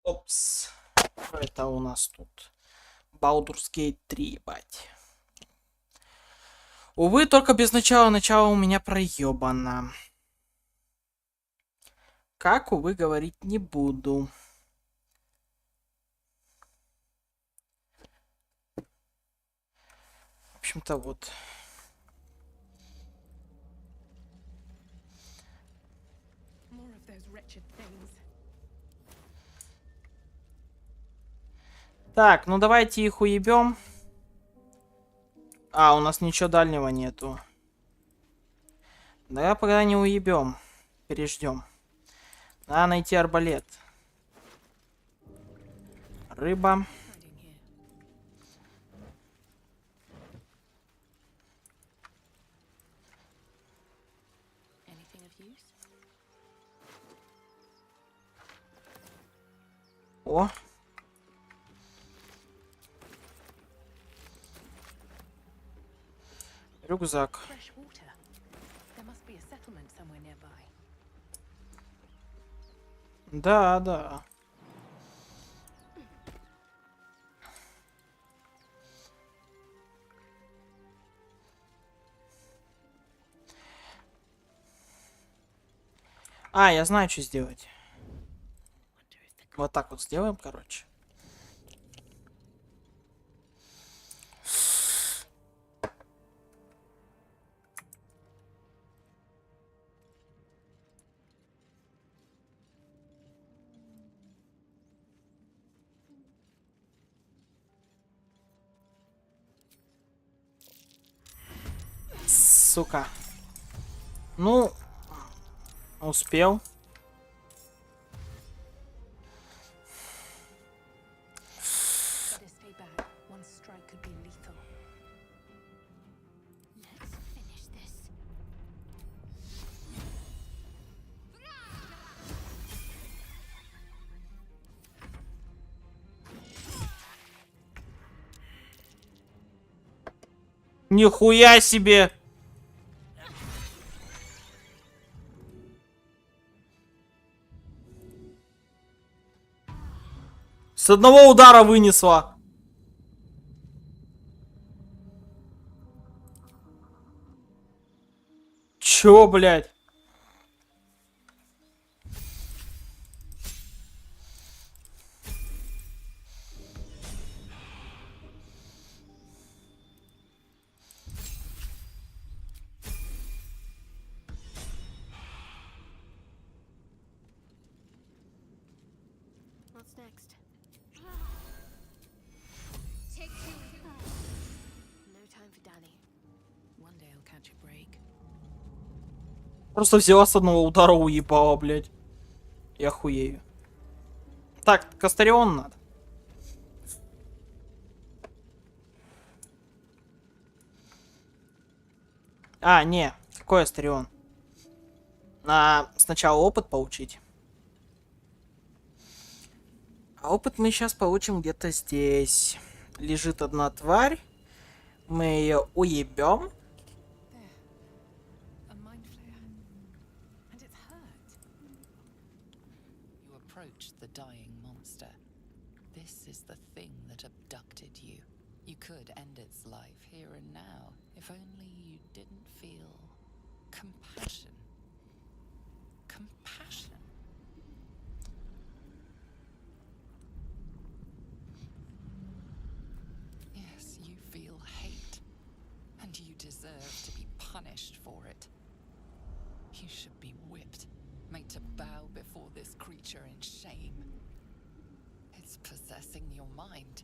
Опс. Это у нас тут Baldur's Gate 3, ебать. Увы, только без начала. Начало у меня проебано. Как, увы, говорить не буду. В общем-то, вот. Так, ну давайте их уебем. А, у нас ничего дальнего нету. Да, пока не уебем. Переждем. Надо найти арбалет. Рыба. О. Рюкзак. Да, да. А, я знаю, что сделать. Вот так вот сделаем, короче. Сука. Ну, успел. Нихуя себе! С одного удара вынесла. Чё, блядь? Просто взяла с одного удара, уебала, блядь. Я хуею. Так, Кастарион надо. А, не. Какой Астарион? Сначала опыт получить. А опыт мы сейчас получим где-то здесь. Лежит одна тварь. Мы ее уебем. The dying monster. This is the thing that abducted you. You could end its life here and now if only you didn't feel compassion. Compassion. Yes, you feel hate, and you deserve to be punished for it. You should be whipped, made to bow before this creature in shame. It's possessing your mind,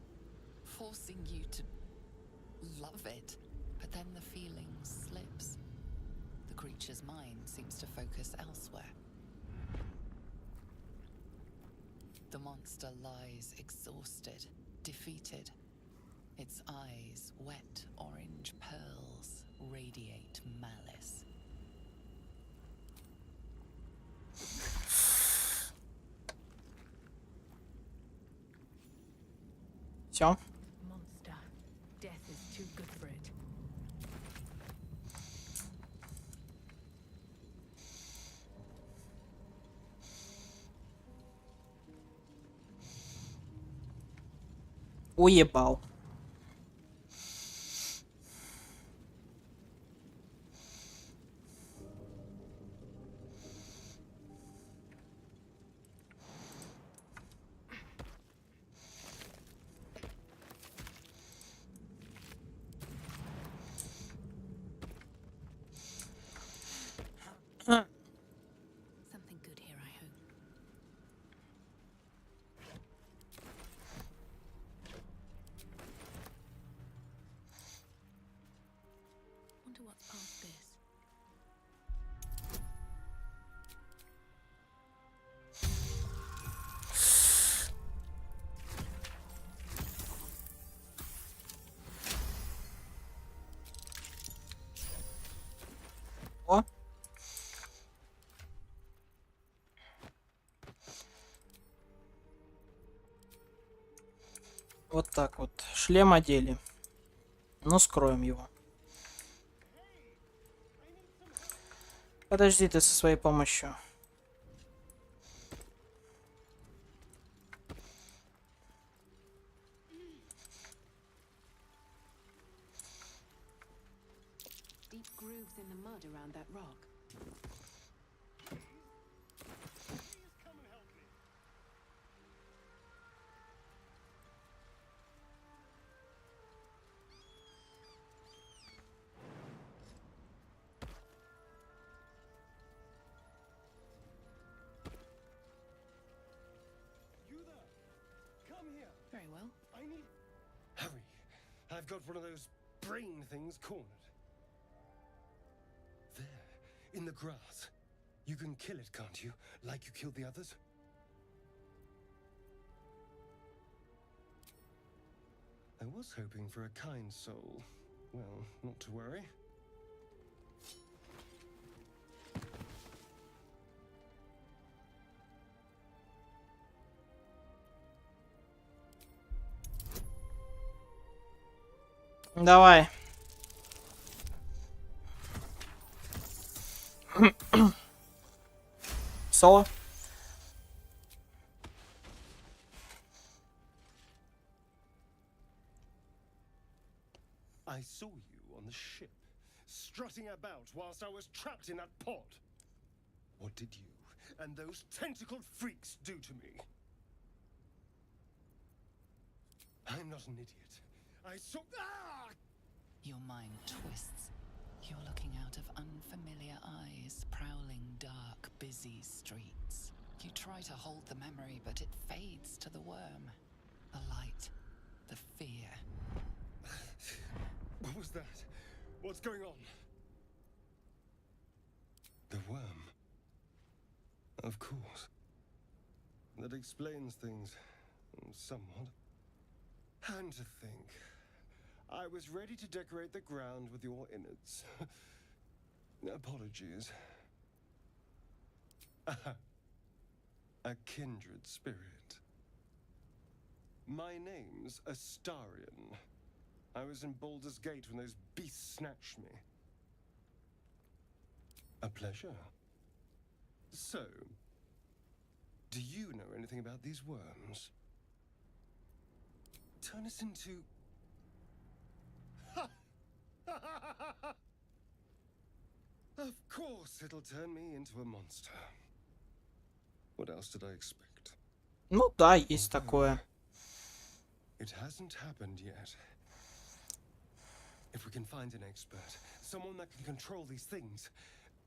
forcing you to love it, but then the feeling slips. The creature's mind seems to focus elsewhere. The monster lies exhausted, defeated. Its eyes, wet orange pearls, radiate malice. Все. Уебал. Something good here, I hope. Wonder what's past this. О. Вот так вот. Шлем одели. Ну, скроем его. Подожди ты со своей помощью. Deep grooves in the mud around that rock. You there? Come here. Very well. I need. Hurry. I've got one of those brain things cornered. There, in the grass. You can kill it, can't you? Like you killed the others? I was hoping for a kind soul. Well, not to worry. Давай. Соло. I saw you on the ship, strutting about whilst I was trapped in that pod. What did you and those tentacled freaks do to me? I'm not an idiot. I saw... Ah! Your mind twists. You're looking out of unfamiliar eyes, prowling dark, busy streets. You try to hold the memory, but it fades to the worm. The light, the fear. What was that? What's going on? The worm. Of course. That explains things somewhat. And to think, I was ready to decorate the ground with your innards. Apologies. A kindred spirit. My name's Astarion. I was in Baldur's Gate when those beasts snatched me. A pleasure. So, do you know anything about these worms? Turn us into... Of course it'll turn me into a monster. What else did I expect? Ну да, есть такое. It hasn't happened yet. If we can find an expert, someone that can control these things,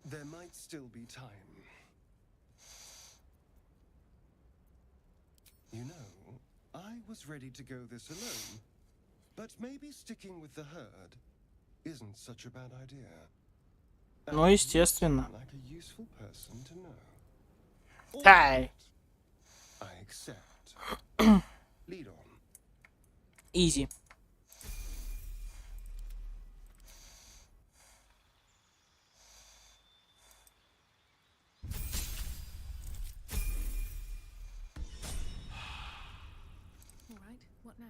there might still be time. You know, I was ready to go this alone, but maybe sticking with the herd isn't such a bad idea. Ну, естественно. Like a useful person to know. Тай. I accept. Lead on. Изи. All right. What now?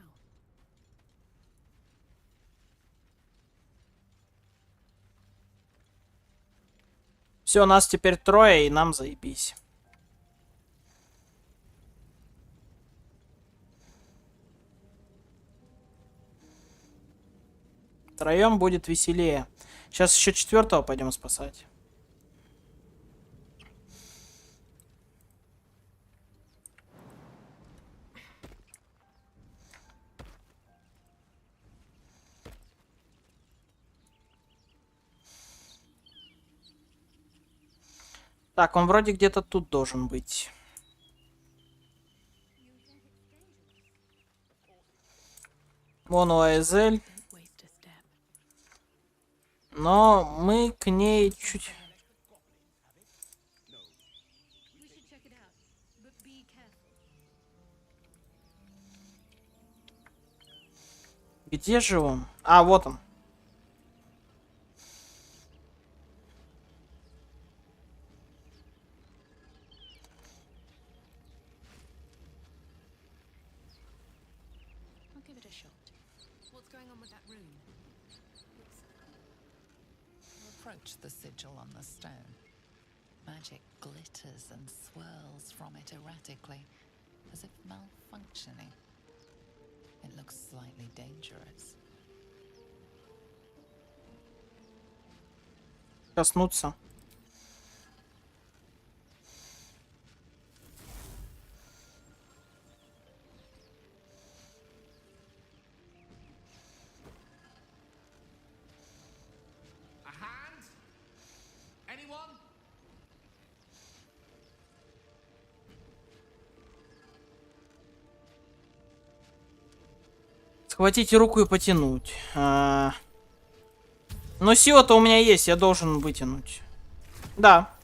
Все, нас теперь трое, и нам заебись. Втроем будет веселее. Сейчас еще 4-го пойдем спасать. Так, он вроде где-то тут должен быть. Вон у Айзель. Но мы к ней чуть... Где же он? А, вот он. Approach the sigil on the stone. Magic glitters and swirls from it erratically, as if malfunctioning. It looks slightly dangerous. Коснуться. A hand? Anyone? Схватите руку и потянуть. Но сила-то у меня есть, я должен вытянуть. Да.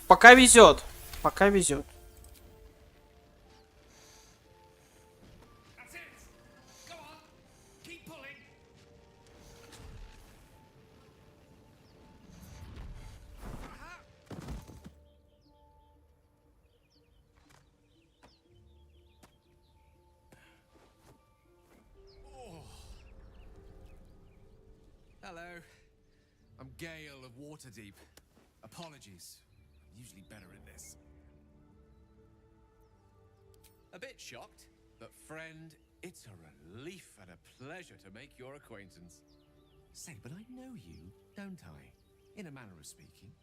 Пока везет. Пока везет. That's it. Go on. Keep pulling. Hello. I'm Gale of Waterdeep. Apologies. I'm usually better at this. A bit shocked, but friend, it's a relief and a pleasure to make your acquaintance. Say, but I know you, don't I? In a manner of speaking.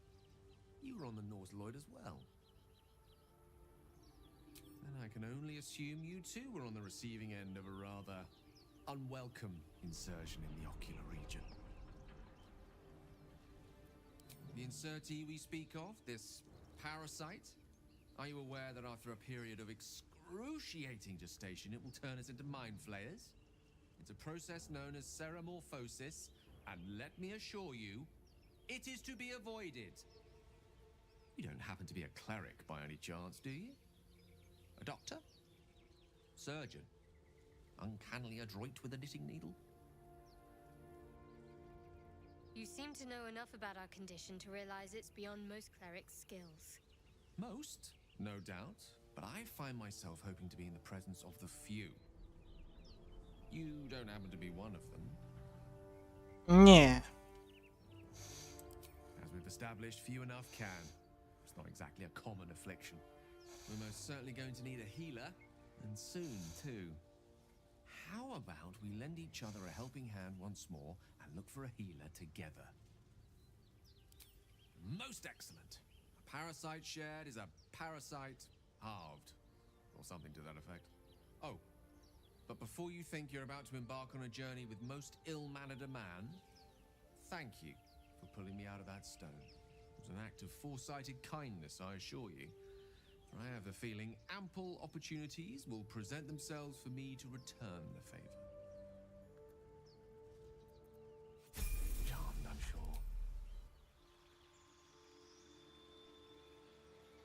You were on the Norse Lloyd as well. And I can only assume you too were on the receiving end of a rather unwelcome insertion in the ocular region. The insertee we speak of, this parasite, are you aware that after a period of excruciating gestation, it will turn us into mind flayers? It's a process known as ceramorphosis, and let me assure you, it is to be avoided. You don't happen to be a cleric by any chance, do you? A doctor? Surgeon? Uncannily adroit with a knitting needle? You seem to know enough about our condition to realize it's beyond most clerics' skills. Most, no doubt, but I find myself hoping to be in the presence of the few. You don't happen to be one of them. Не. As we've established, few enough can. It's not exactly a common affliction. We're most certainly going to need a healer, and soon, too. How about we lend each other a helping hand once more and look for a healer together? Most excellent. A parasite shared is a parasite halved, or something to that effect. Oh, but before you think you're about to embark on a journey with most ill-mannered a man, thank you for pulling me out of that stone. It was an act of foresighted kindness, I assure you. For I have the feeling ample opportunities will present themselves for me to return the favor. Charmed, I'm sure.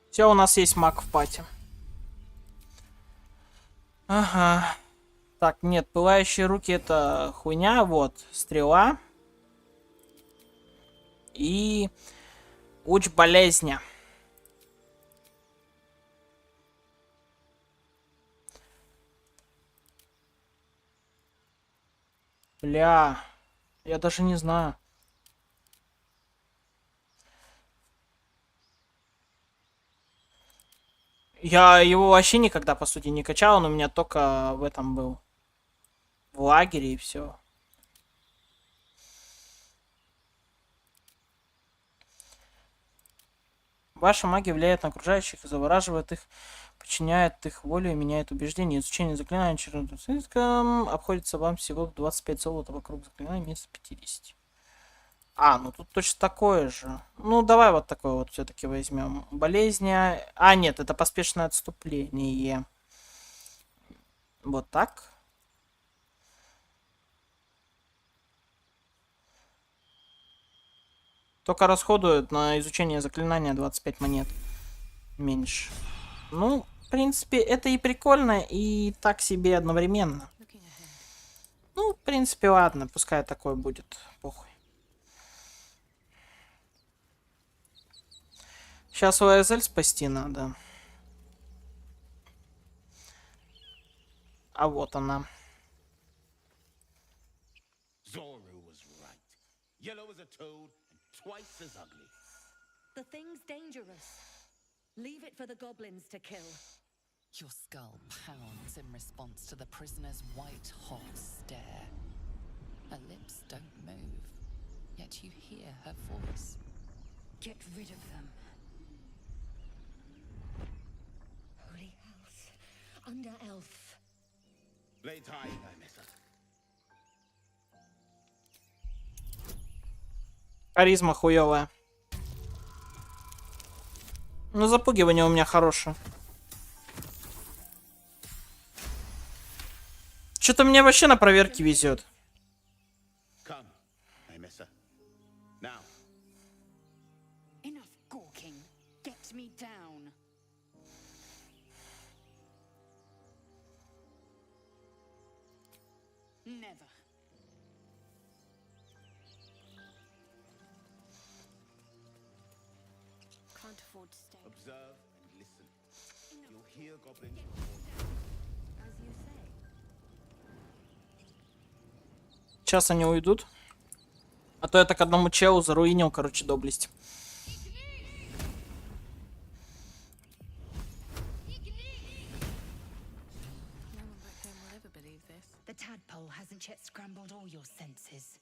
Все, у нас есть маг в пати. Ага. Так, нет, пылающие руки это хуйня. Вот, стрела. И луч болезни. Бля, я даже не знаю. Я его вообще никогда, по сути, не качал, он у меня только в этом был. В лагере и все. Ваша магия влияет на окружающих, завораживает их, подчиняет их волю и меняет убеждения. Изучение заклинаний через обходится вам всего в 25 золота вокруг заклинаний вместо 50. А, ну тут точно такое же. Ну, давай вот такое вот все-таки возьмем. Болезни. А, нет, это поспешное отступление. Вот так. Только расходуют на изучение заклинания 25 монет. Меньше. Ну, в принципе, это и прикольно, и так себе одновременно. Ну, в принципе, ладно, пускай такое будет. Похуй. Сейчас ОСЛ спасти надо. А вот она. Zoru was right. Yellow as a toad and twice as ugly. The thing's dangerous. Leave it for the goblins to kill. Your skull pounds in response to the prisoner's white-hot stare. Her lips don't move, yet you hear her voice. Get rid of them. Holy house. Under elf. Blades high, I miss it. Харизма хуёвая. Ну, запугивание у меня хорошее. Что-то мне вообще на проверке везет. Come, I miss it. Now. Enough gawking. Get me down. Never. Can't afford to stay. Observe and listen. You'll hear goblins before you. As you say. Сейчас они уйдут. А то я так одному челу заруинил, короче, доблесть. No one back home will ever believe this. The tadpole hasn't yet scrambled all your senses.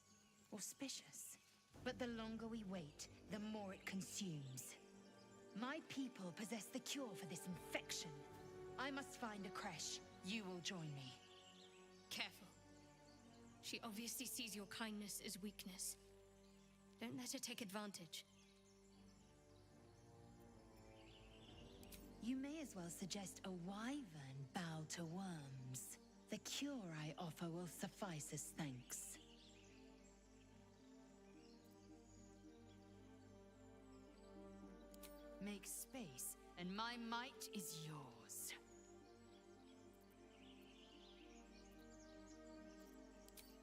Auspicious. But the longer we wait, the more it consumes. My people possess the cure for this infection. I must find a creche. You will join me. Careful. She obviously sees your kindness as weakness. Don't let her take advantage. You may as well suggest a wyvern bow to worms. The cure I offer will suffice as thanks. Make space, and my might is yours.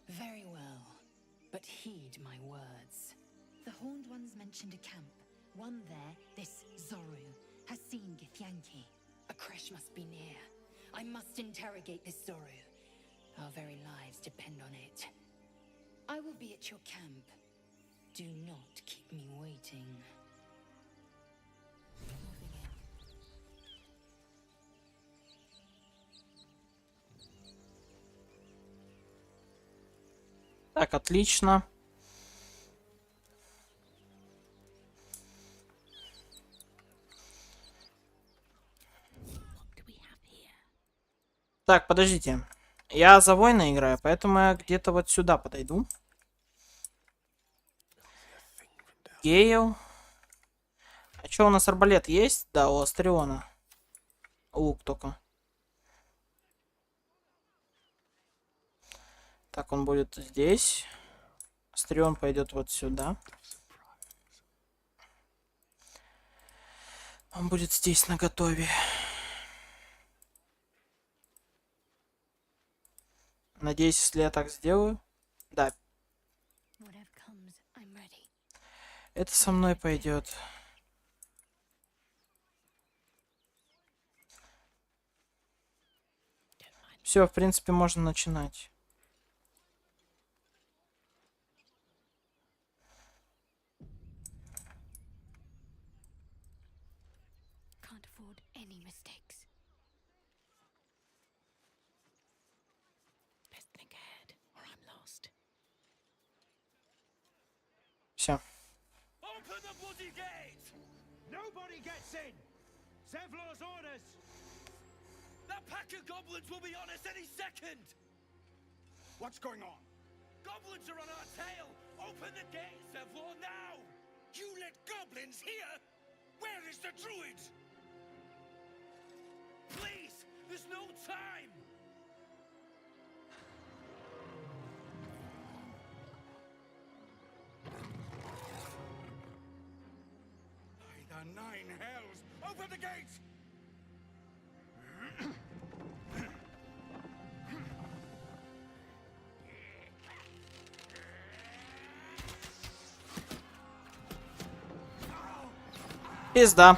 Very well, but heed my words. The Horned Ones mentioned a camp. One there, this Zoru, has seen Githyanki. A creche must be near. I must interrogate this Zoru. Our very lives depend on it. I will be at your camp. Do not keep me waiting. Moving in. Так, отлично. Так, подождите. Я за воина играю, поэтому я где-то вот сюда подойду. Гейл. А что, у нас арбалет есть? Да, у Астриона. Лук только. Так, он будет здесь. Астрион пойдет вот сюда. Он будет здесь наготове. Надеюсь, если я так сделаю. Да, Whatever comes, I'm ready. это со мной пойдет. Все, в принципе, можно начинать. Can't afford any mistakes. Best think ahead, or I'm lost. Все. Open the bloody gate! No Nobody gets in. Zevlor's orders. That pack of goblins will be on us any second. What's going on? Goblins are on our tail. Open the gate, Zevlor, now. You let goblins here? Where is the druid? Please, there's no time. By the nine hells, open the gate! Пизда.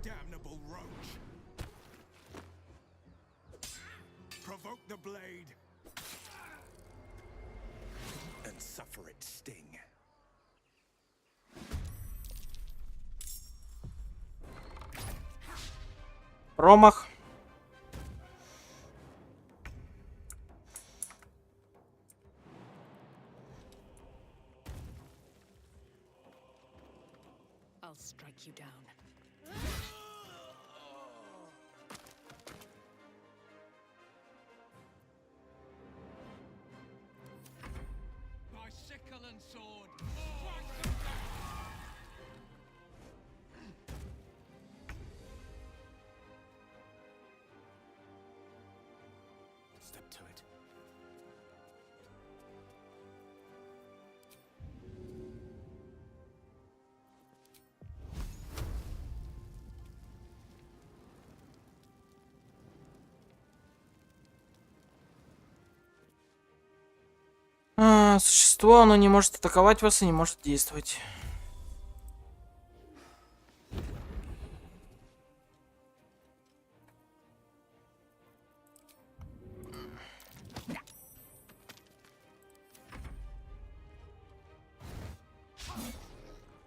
Damnable roach! Provoke the blade and suffer its sting. Промах. I'll strike you down. My sickle and sword. Step to it. Существо, оно не может атаковать вас и не может действовать.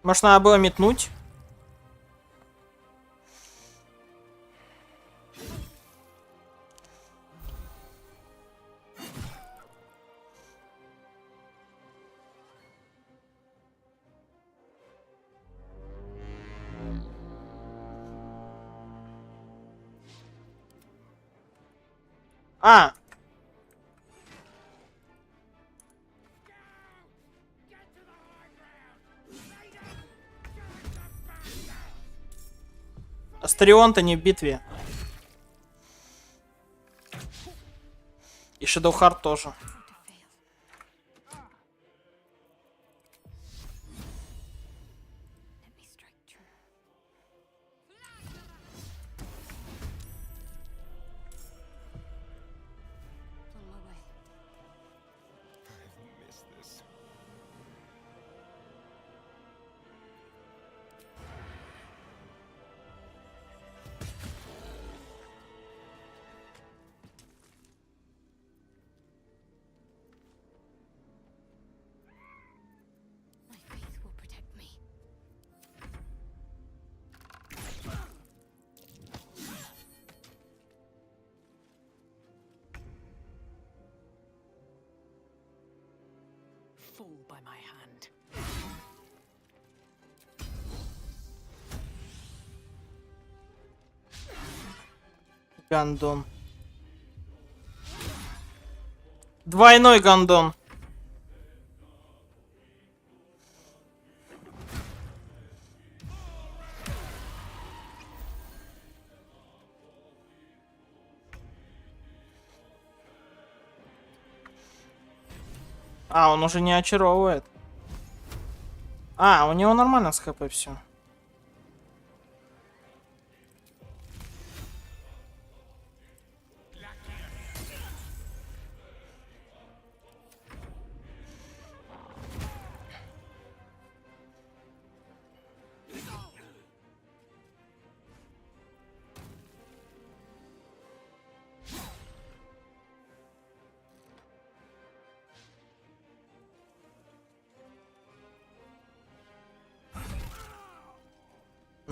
Может, надо было метнуть? А! Астарион-то не в битве. И Шадоухард тоже. Let me strike true. On my way. I've missed this. My faith will protect me. Fall by my hand. Гандон. Двойной гандон. А, он уже не очаровывает. А, у него нормально с ХП все.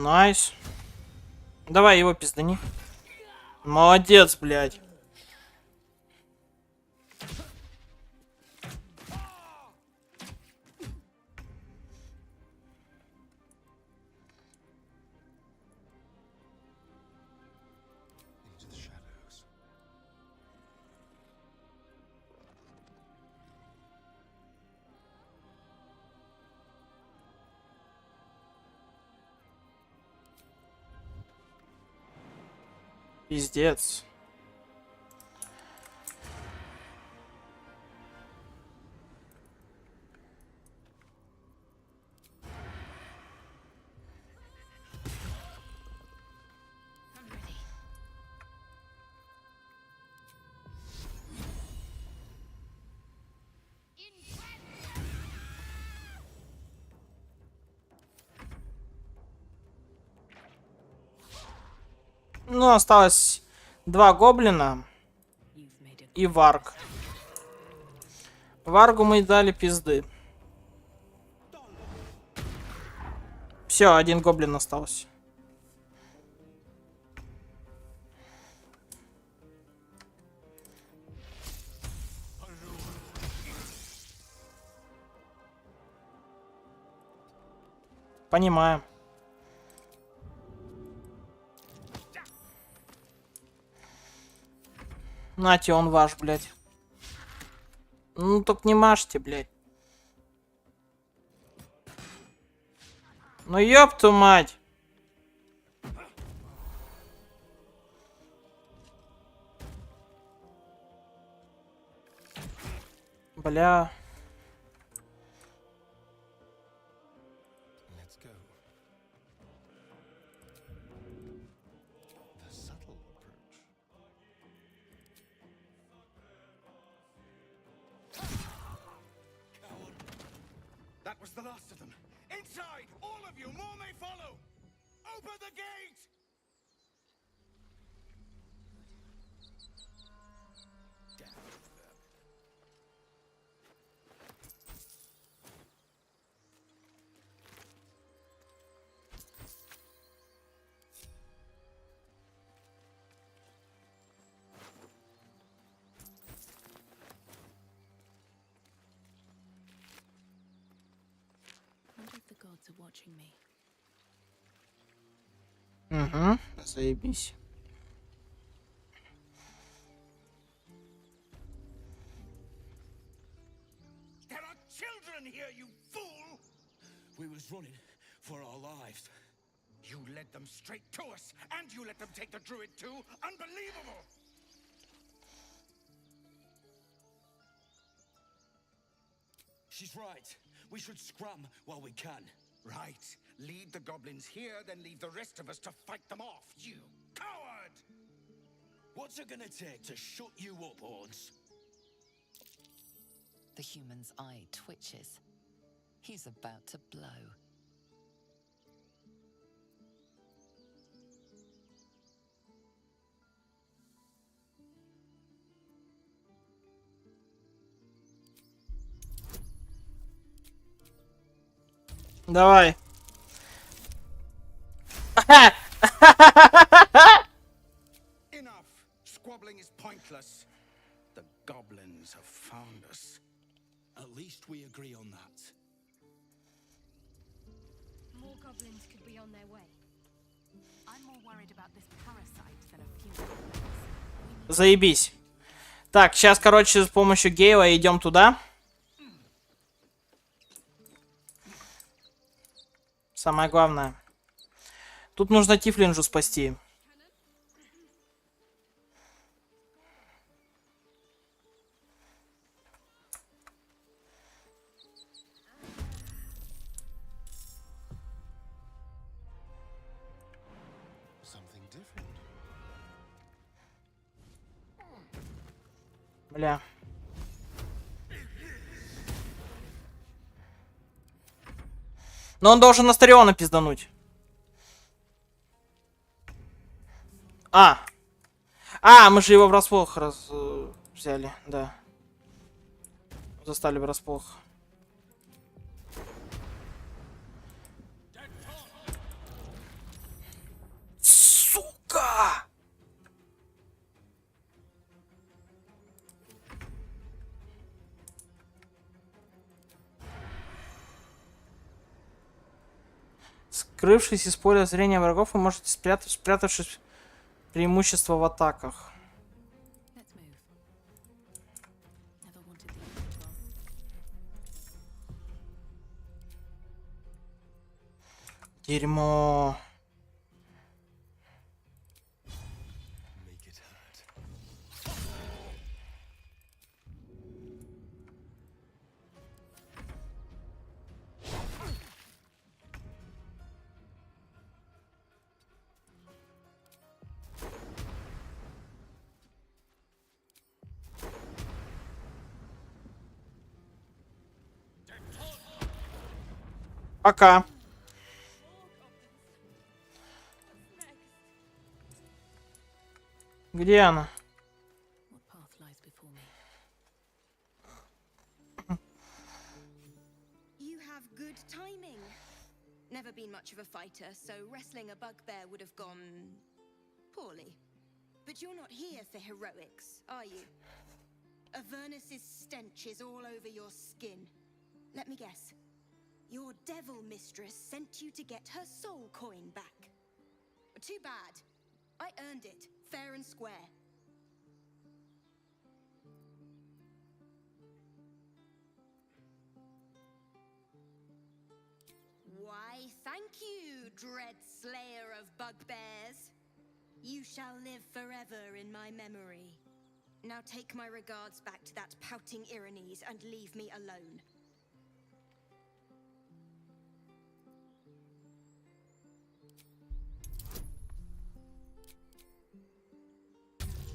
Найс. Давай его пиздани. Молодец, блядь. Пиздец. Ну, осталось 2 гоблина и варг. Варгу мы дали пизды. Все, 1 гоблин остался. Понимаю. Нате, он ваш, блядь. Ну, только не мажьте, блядь. Ну, ёпту мать. Бля. That was the last of them. Inside! All of you! More may follow! Open the gate! Угу, заебись. There are children here, you fool! We was running for our lives. You led them straight to us, and you let them take the druid too? Unbelievable! She's right. We should scram while we can. Right. Lead the goblins here, then leave the rest of us to fight them off, you coward! What's it gonna take to shut you up, Horns? The human's eye twitches. He's about to blow. Давай. Enough! Squabbling is pointless. The goblins have found us. At least we agree on that. More goblins could be on their way. I'm more worried about this parasite than a few goblins. Заебись. Так, сейчас, короче, с помощью Гейла идем туда. Самое главное. Тут нужно Тифлинджу спасти. Бля. Но он должен Астариона пиздануть. Мы же его врасплох взяли, да. Застали врасплох. Скрывшись из поля зрения врагов, вы можете спрятавшись преимущество в атаках. Let's move. Never wanted the well. Дерьмо. Make it hurt. Пока. Где она? What path lies before me? You have good timing. Never been much of a fighter, so wrestling a bugbear would have gone poorly. But you're not here for heroics, are you? Avernus's stench is all over your skin. Let me guess. Your devil mistress sent you to get her soul coin back. Too bad. I earned it, fair and square. Why, thank you, dread slayer of bugbears. You shall live forever in my memory. Now take my regards back to that pouting Irenes and leave me alone.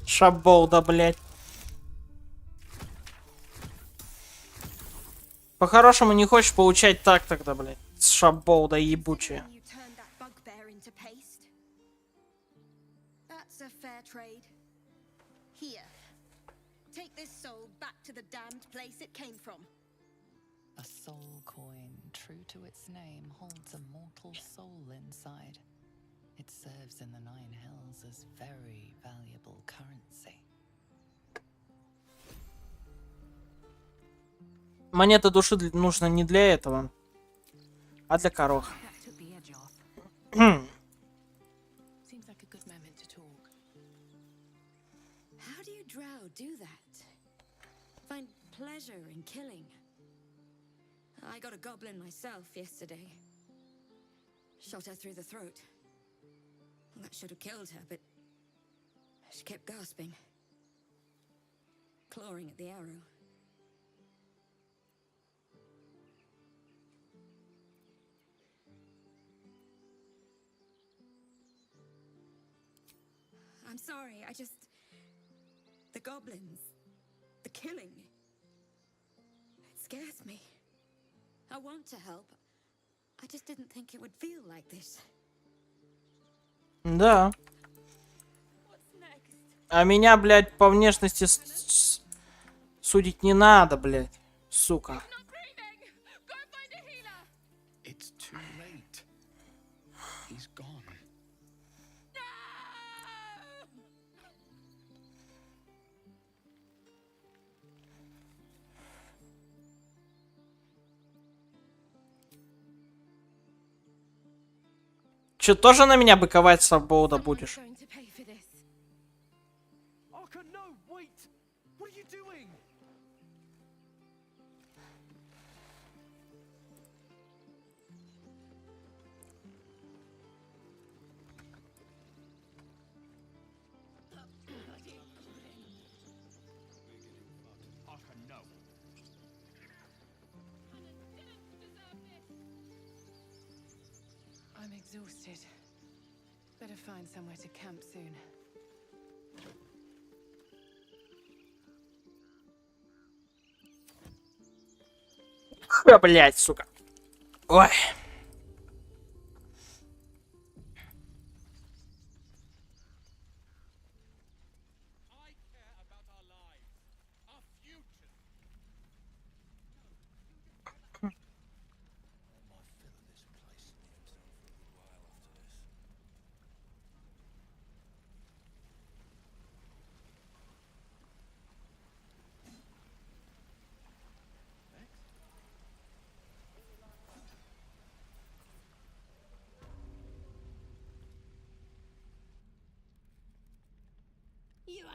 Шаболда, блядь. По-хорошему не хочешь получать так тогда, блядь. Шаболда ебучая. You turned that bugbear into paste. That's a fair trade. Here. Take this soul back to the damned place it came from. A soul coin, true to its name, holds a mortal soul inside. It serves in the Nine Hells as very valuable currency. Монета души нужна не для этого, а для коров. That took the edge off. Seems like a good moment to talk. How do you drow do that? Find pleasure in killing? I got a goblin myself yesterday. Shot her through the throat. Well, that should have killed her, but she kept gasping, clawing at the arrow. I'm sorry, the goblins, the killing, it scares me. I want to help. I just didn't think it would feel like this. Да. А меня, блядь, по внешности судить не надо, блядь. Сука. It's too late. He's gone. Че, тоже на меня быковать с Абоуда будешь? Going to pay for this. Arca, no, wait! What are you doing? Arca, no. I'm exhausted. Better find somewhere to camp soon. Блядь, сука. Ой. I care about our lives, our future.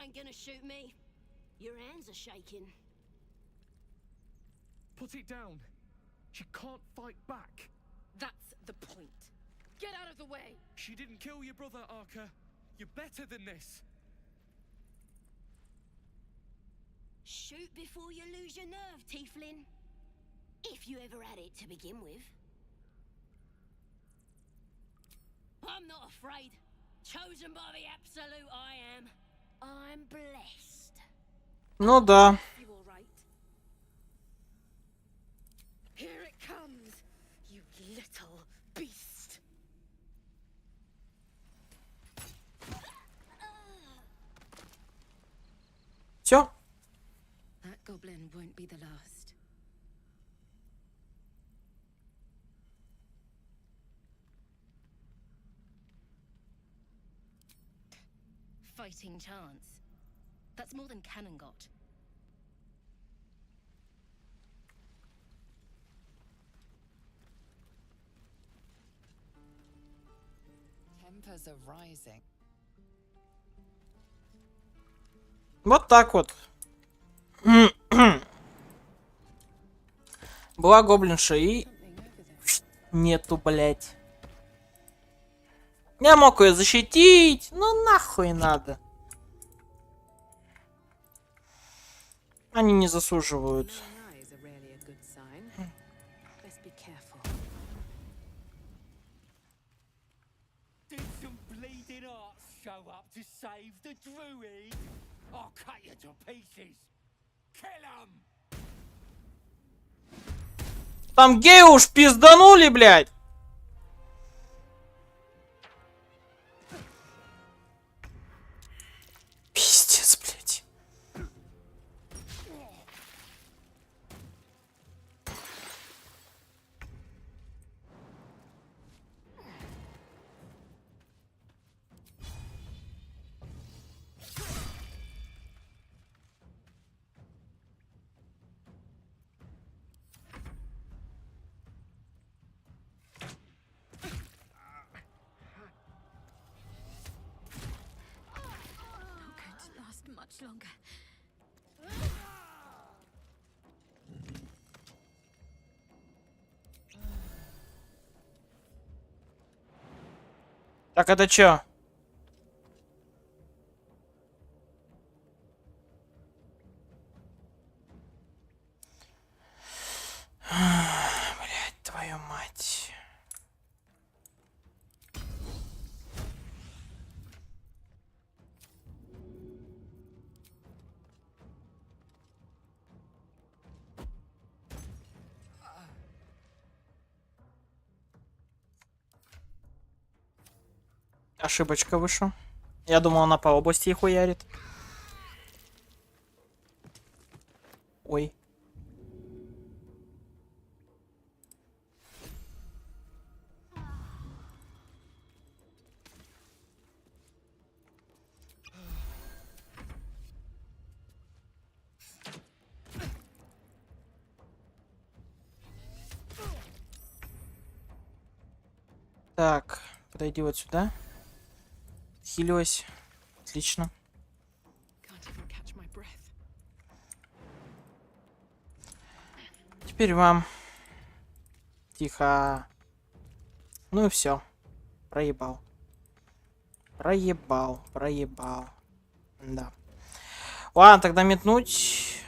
ain't gonna shoot me. Your hands are shaking. Put it down. She can't fight back. That's the point. Get out of the way. She didn't kill your brother, Arka. You're better than this. Shoot before you lose your nerve, Tieflin. If you ever had it to begin with. I'm not afraid. Chosen by the absolute I am. I'm blessed. Ну да. You all right? Here it comes, you little beast. Все. That goblin won't be the last. Fighting chance. That's more than Cannon got. Tempers are rising. Вот так вот. Была гоблинша и... Нету, блять. Я мог ее защитить. Ну нахуй надо. Они не заслуживают. Did some bleeding arts show up to save the druid? I'll cut you to pieces. Kill 'em! Там геи уж пизданули, блядь. Пиздец, блядь. Longer. Так, это чё? Блядь, твою мать. Ошибочка вышла. Я думал, она по области и хуярит. Ой. Так, подойди вот сюда. Хилилась. Отлично. Теперь вам. Тихо. Ну и все. Проебал. Проебал. Да. Ладно, тогда метнуть.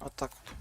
Вот так вот.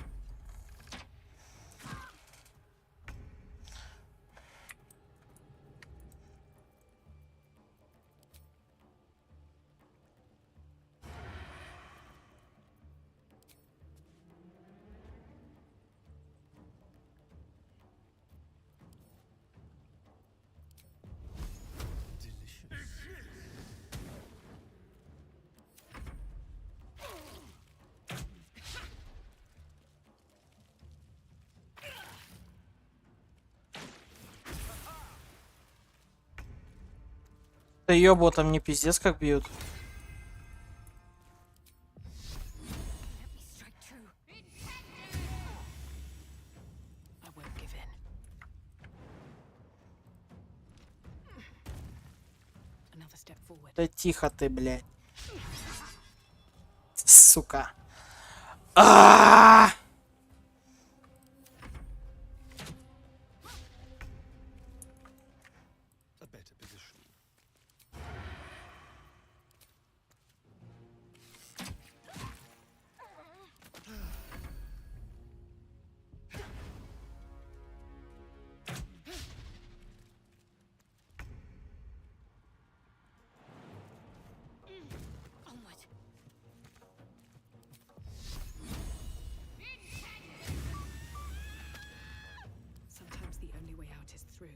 Да ёбу, там не пиздец как бьют. step forward. Да тихо ты, блядь. Сука. А! A better position. Onward. Sometimes the only way out is through.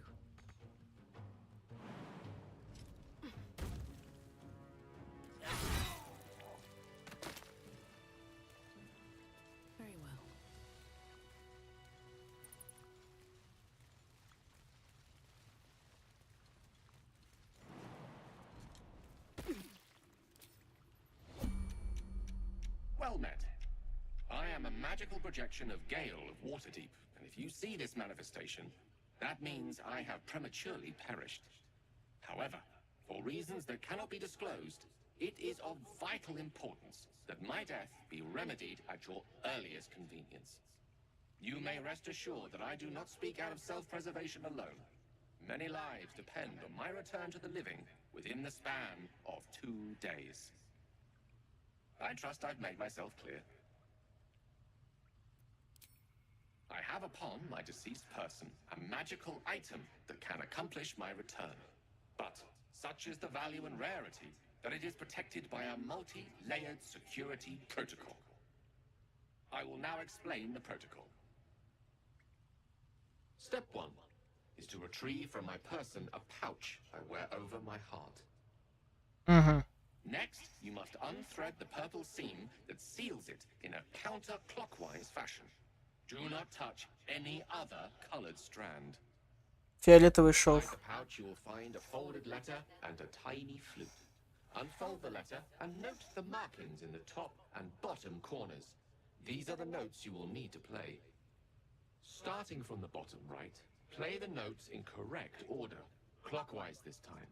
Very well. Well met. I am a magical projection of Gale of Waterdeep, and if you see this manifestation, that means I have prematurely perished. However, for reasons that cannot be disclosed, it is of vital importance that my death be remedied at your earliest convenience. You may rest assured that I do not speak out of self-preservation alone. Many lives depend on my return to the living within the span of 2 days. I trust I've made myself clear. I have upon my deceased person a magical item that can accomplish my return. But such is the value and rarity that it is protected by a multi-layered security protocol. I will now explain the protocol. Step 1 is to retrieve from my person a pouch I wear over my heart. Mm-hmm. Next, you must unthread the purple seam that seals it in a counterclockwise fashion. Do not touch any other colored strand. Фиолетовый шов. Inside the pouch you will find a folded letter and a tiny flute. Unfold the letter and note the markings in the top and bottom corners. These are the notes you will need to play. Starting from the bottom right, play the notes in correct order, clockwise this time.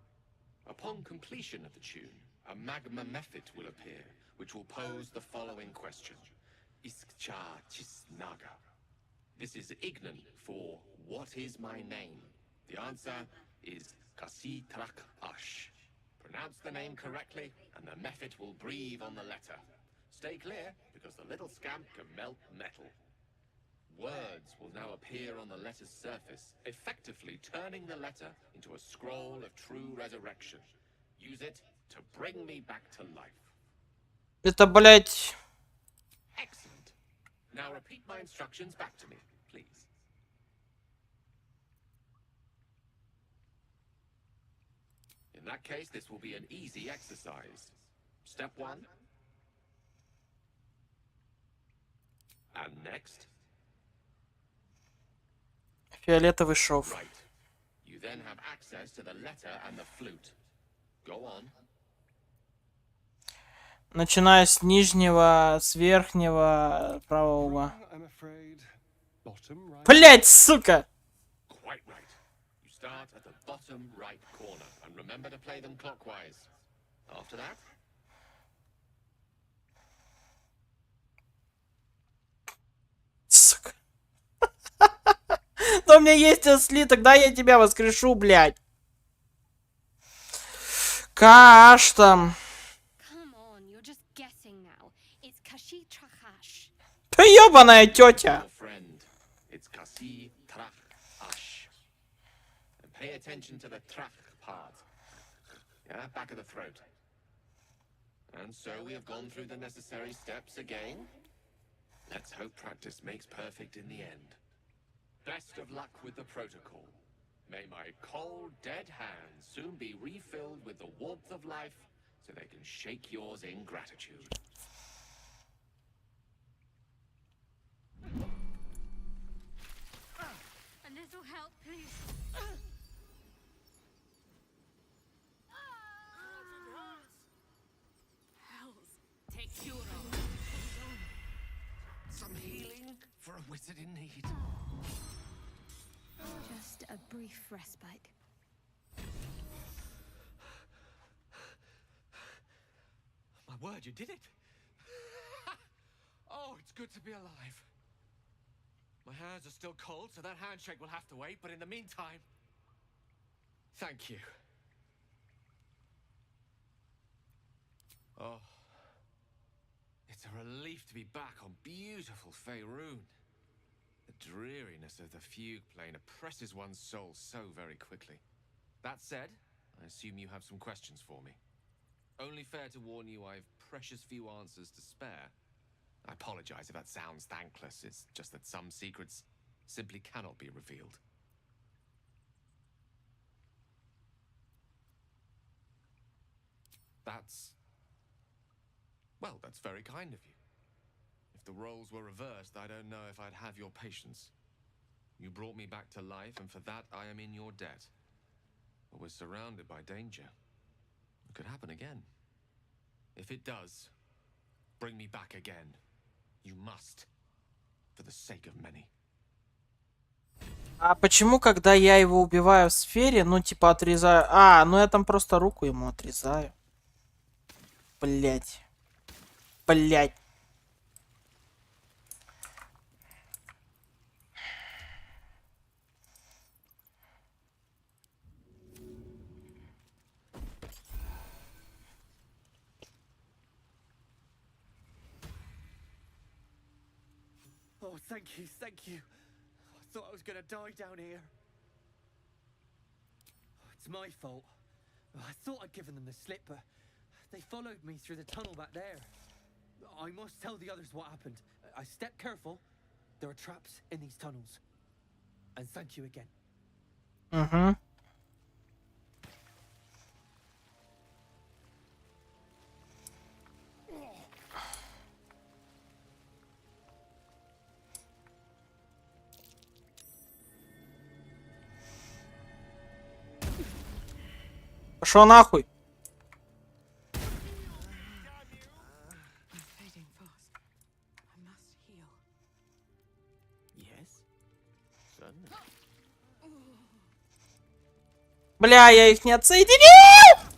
Upon completion of the tune, a magma mephit will appear, which will pose the following question. Iskcha Chisnaga. This is Ignan for what is my name? The answer is Kasi Trak Ash. Pronounce the name correctly, and the mephit will breathe on the letter. Stay clear, because the little scamp can melt metal. Words will now appear on the letter's surface, effectively turning the letter into a scroll of true resurrection. Use it to bring me back to life. Это, блядь... Excellent. Now repeat my instructions back to me, please. In that case, this will be an easy exercise. Step 1. And next. Фиолетовый шов. Right. You then have access to the letter and the flute. Go on. Начиная с нижнего, с верхнего, правого угла. I'm afraid. Bottom right. Блять, сука! Quite right. You start at the bottom right corner and remember to play them clockwise. After that, Сука. Но у меня есть слиток, да, я тебя воскрешу, блядь. Каш там. Come on, you're just guessing now. It's Kashi Trahash. Да ёбаная тетя. your friend, it's Kasi Trach Ash. And pay attention to the Trach part. Yeah, back of the throat. And so we have gone through the necessary steps again. Let's hope practice makes perfect in the end. Best of luck with the protocol. May my cold, dead hands soon be refilled with the warmth of life so they can shake yours in gratitude. A little help, please. Hells, take Hero. Some healing for a wizard in need. Just a brief respite. word, you did it. Oh, it's good to be alive. My hands are still cold, so that handshake will have to wait, but in the meantime, thank you. Oh, it's a relief to be back on beautiful Faerun. The dreariness of the fugue plane oppresses one's soul so very quickly. That said, I assume you have some questions for me. Only fair to warn you I've precious few answers to spare. I apologize if that sounds thankless, it's just that some secrets simply cannot be revealed. That's very kind of you. If the roles were reversed, I don't know if I'd have your patience. You brought me back to life, and for that I am in your debt. But we're surrounded by danger. It could happen again. If it does, bring me back again. You must, for the sake of many. А почему, когда я его убиваю в сфере, ну, типа, отрезаю... А, ну я там просто руку ему отрезаю. Блять. Блять. Oh, thank you, thank you. I thought I was gonna die down here. It's my fault. I thought I'd given them the slip, but they followed me through the tunnel back there. I must tell the others what happened. I stepped careful. There are traps in these tunnels. And thank you again. Угу. Пошел нахуй. Бля, я их не отсоединил!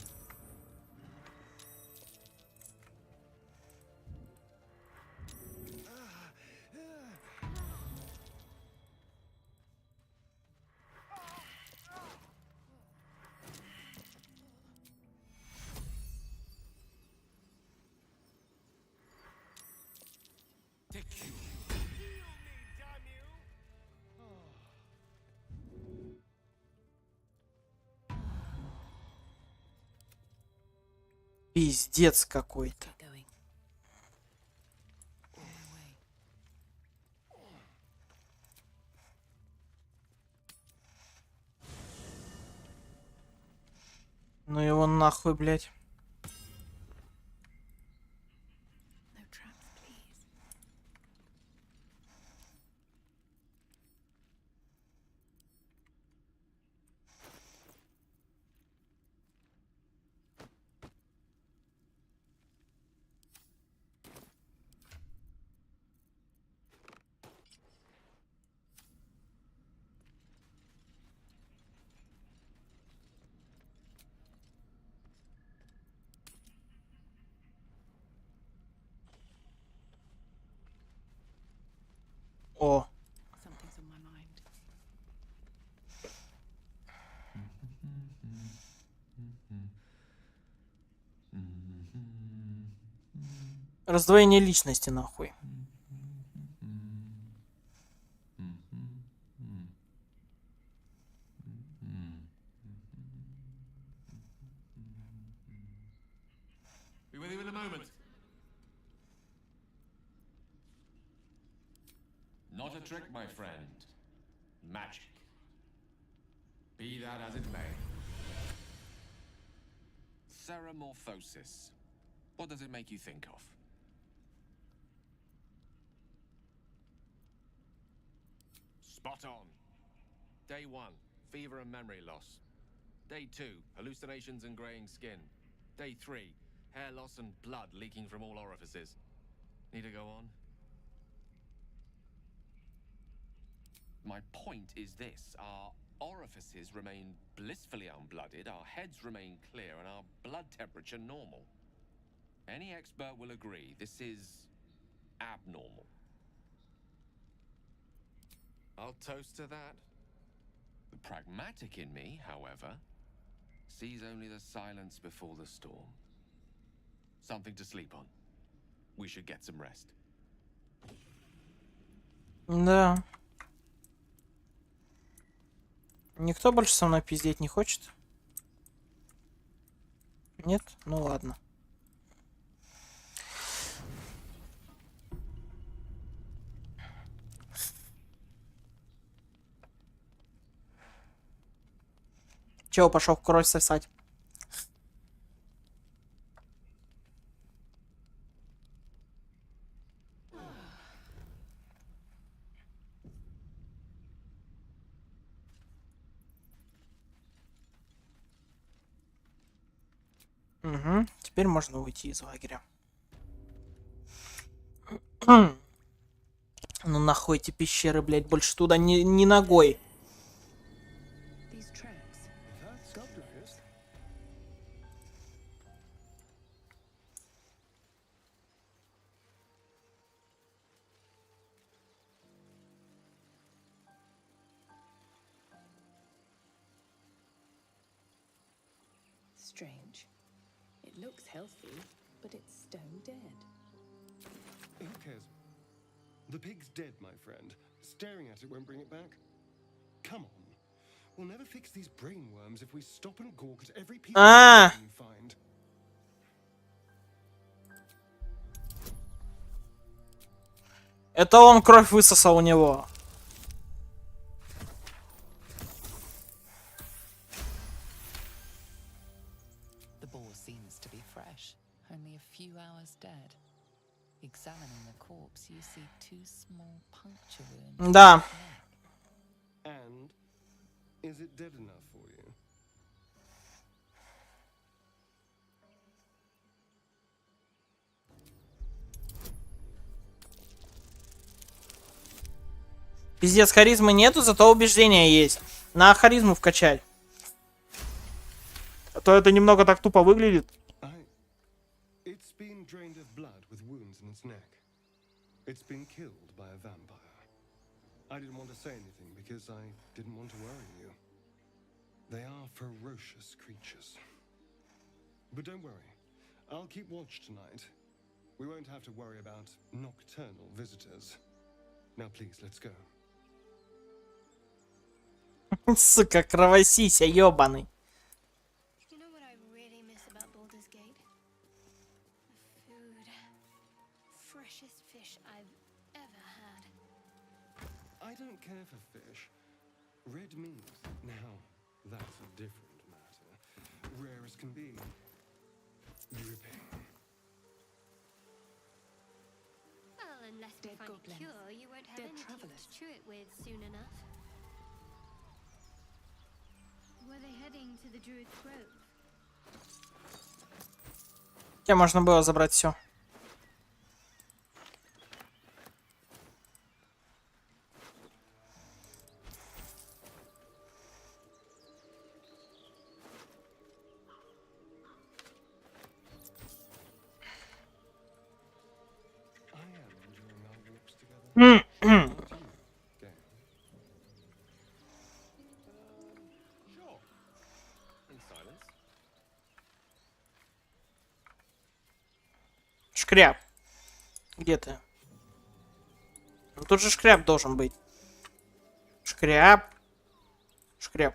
Пиздец какой-то. Ну его нахуй, блядь. О. Раздвоение личности, нахуй. Be with you in a moment. Not a trick, my friend. Magic. Be that as it may. Ceramorphosis. What does it make you think of? Spot on. Day 1, fever and memory loss. Day 2, hallucinations and graying skin. Day 3, hair loss and blood leaking from all orifices. Need to go on? My point is this. Our orifices remain blissfully unblooded, our heads remain clear, and our blood temperature normal. Any expert will agree this is abnormal. I'll toast to that. The pragmatic in me, however, sees only the silence before the storm. Something to sleep on. We should get some rest. Да. Никто больше со мной пиздеть не хочет? Нет? Ну ладно. Чего пошел кровь сосать? Угу. Теперь можно уйти из лагеря. Ну нахуй эти пещеры, блядь, больше туда не ногой. Strange. It looks healthy, but it's stone dead. Who cares? The pig's dead, my friend. Staring at it won't bring it back. Come on. We'll never fix these brain worms if we stop and gawk at every piece of we find. Это он кровь высосал у него. The boar seems to be fresh, only a few hours dead. Examining the corpse, you see 2 small puncture wounds. Да. And is it dead enough for you? Пиздец, харизмы нету, зато убеждения есть. На харизму вкачать. А то это немного так тупо выглядит. It's been drained of blood with wounds in its neck. It's been killed by a vampire. I didn't want to say anything because I didn't want to worry you. They are ferocious creatures. But don't worry. I'll keep watch tonight. We won't have to worry about nocturnal visitors. Now please, let's go. Сука, кровосися, ёбаный. You know what I really miss about Baldur's Gate? The food. Freshest fish I've ever had. I don't care for fish. Red meat. Now, that's a different matter. Rare as can be. Dripping. Well, unless we Dead find a goblins. cure, you won't have Dead any teeth travelers. to chew it with soon enough. Were they heading to the Druid's Grove? Хотя можно было забрать все. Шкряб. Где ты? Ну, тут же шкряб должен быть. Шкряб. Шкряб.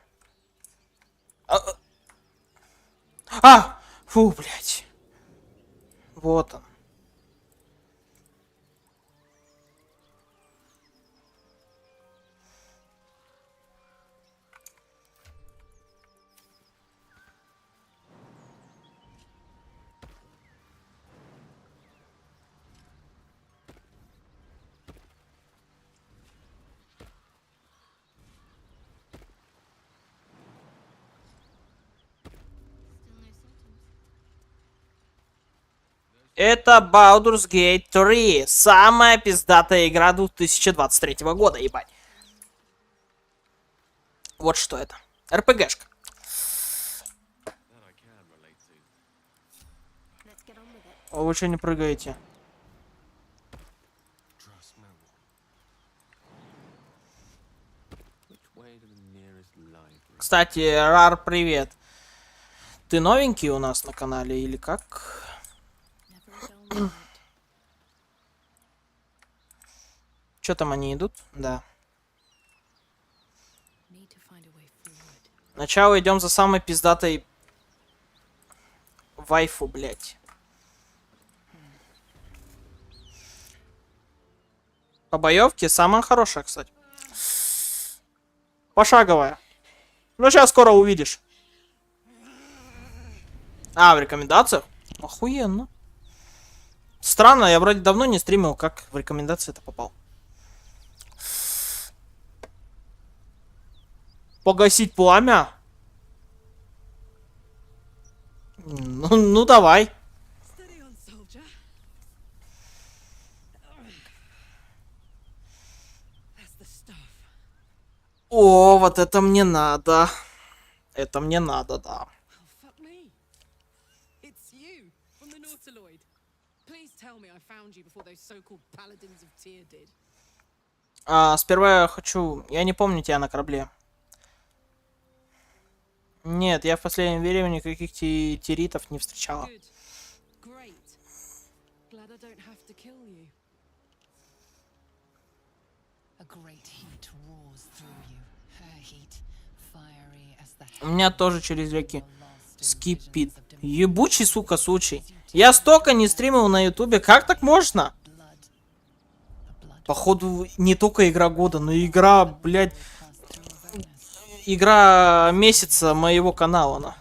Фу, блядь. Вот он. Это Baldur's Gate 3. Самая пиздатая игра 2023 года, ебать. Вот что это. РПГшка. Вы что не прыгаете? Кстати, Рар, привет. Ты новенький у нас на канале или как? Что там они идут? Да. Сначала идем за самой пиздатой вайфу, блять. По боевке самая хорошая, кстати. Пошаговая. Ну, сейчас скоро увидишь. А, в рекомендациях? Охуенно. Странно, я вроде давно не стримил, как в рекомендации это попал. Погасить пламя? Ну давай. О, вот это мне надо. Это мне надо, да. Сперва я хочу... Я не помню тебя на корабле. Нет, я в последнем времени никаких теритов не встречала. У меня тоже через реки скипит. Ебучий, сука, случай. Я столько не стримил на ютубе. Как так можно? Походу, не только игра года, но и игра, блядь... Игра месяца моего канала. Она.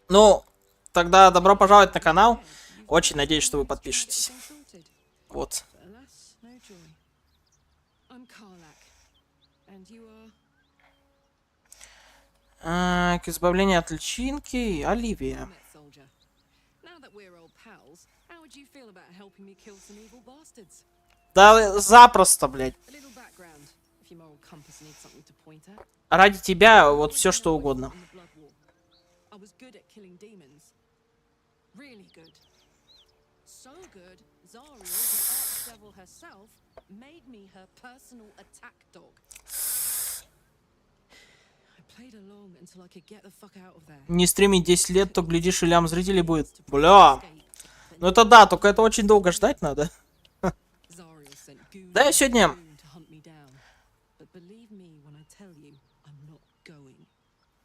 Ну, тогда добро пожаловать на канал. Очень надеюсь, что вы подпишетесь. Вот. К избавлению от личинки. Оливия. Да запросто, блядь. Ради тебя вот все что угодно. Не стримить 10 лет, то глядишь и лям зрителей будет. Бля. Ну это да, только это очень долго ждать надо. Да, я сегодня...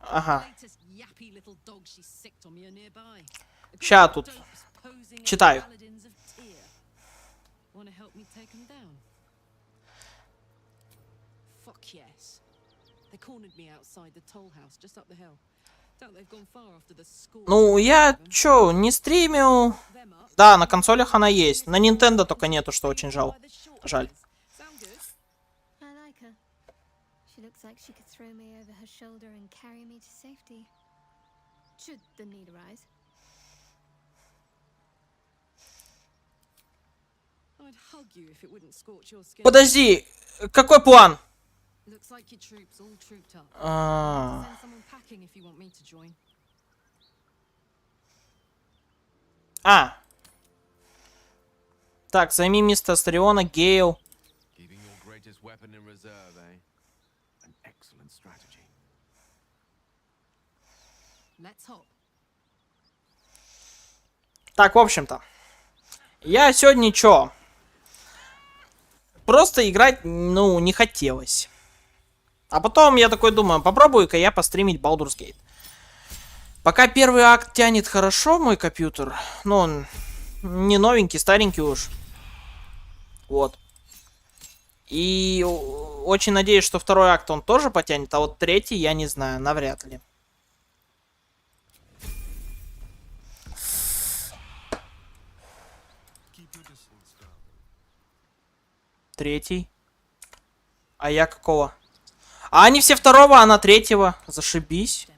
Ага. Ща тут. Читаю. Ну, я чё, не стримил. Да, на консолях она есть. На Nintendo только нету, что очень жаль. Подожди, какой план? Так, займи место Астариона, Гейл. Так, в общем-то. Я сегодня чё? Просто играть, ну, не хотелось. А потом я такой думаю, попробую-ка я постримить Baldur's Gate. Пока первый акт тянет хорошо мой компьютер. Ну, он не новенький, старенький уж. Вот. И очень надеюсь, что второй акт он тоже потянет, а вот третий я не знаю, навряд ли. Третий. А я какого? А они все второго, а она третьего. Зашибись.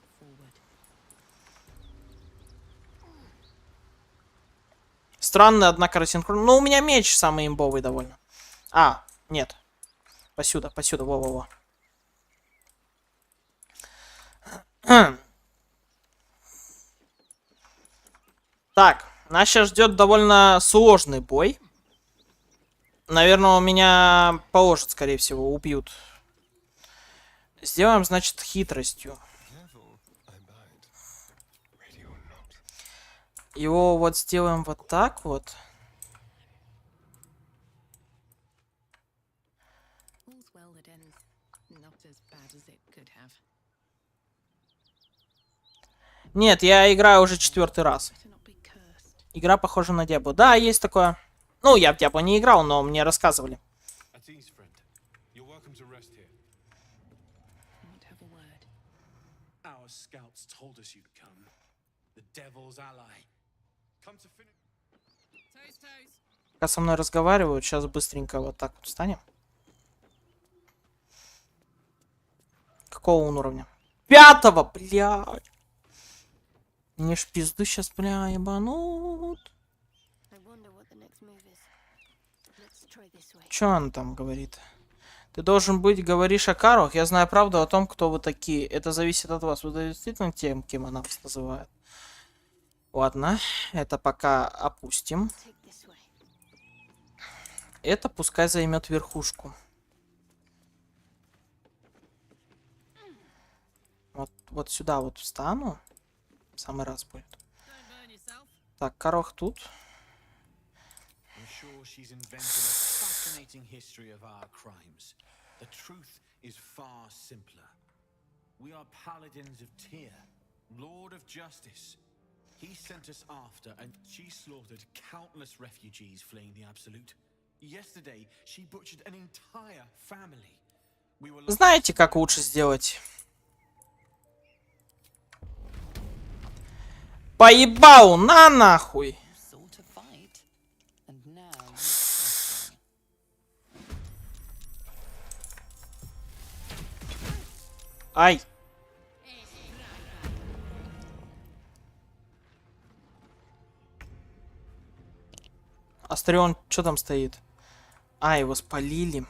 Странный, однако, рассинхрон. Ну, у меня меч самый имбовый довольно. А, нет. Посюда, во-во-во. Так, нас сейчас ждет довольно сложный бой. Наверное, у меня положат, скорее всего, убьют. Сделаем, значит, хитростью. Его вот сделаем вот так вот. Нет, я играю уже 4-й раз. Игра похожа на Диабло. Да, есть такое. Ну, я в Диабло не играл, но мне рассказывали. Пока со мной разговаривают, сейчас быстренько вот так вот встанем. Какого он уровня? 5-го, блядь. Мне ж пизду сейчас, бля, ебанут. Чё он там говорит? Ты должен быть, говоришь о карах. Я знаю правду о том, кто вы такие. Это зависит от вас. Вы действительно тем, кем она вас называет. Ладно, это пока опустим. Это пускай займет верхушку. Вот сюда вот встану. В самый раз будет. Так, корох тут. He sent us after, and she slaughtered countless refugees fleeing the Absolute. Yesterday, she butchered an entire family. Знаете, как лучше сделать? Поебал, на нахуй! Ай! Астрион, что там стоит? А, его спалили.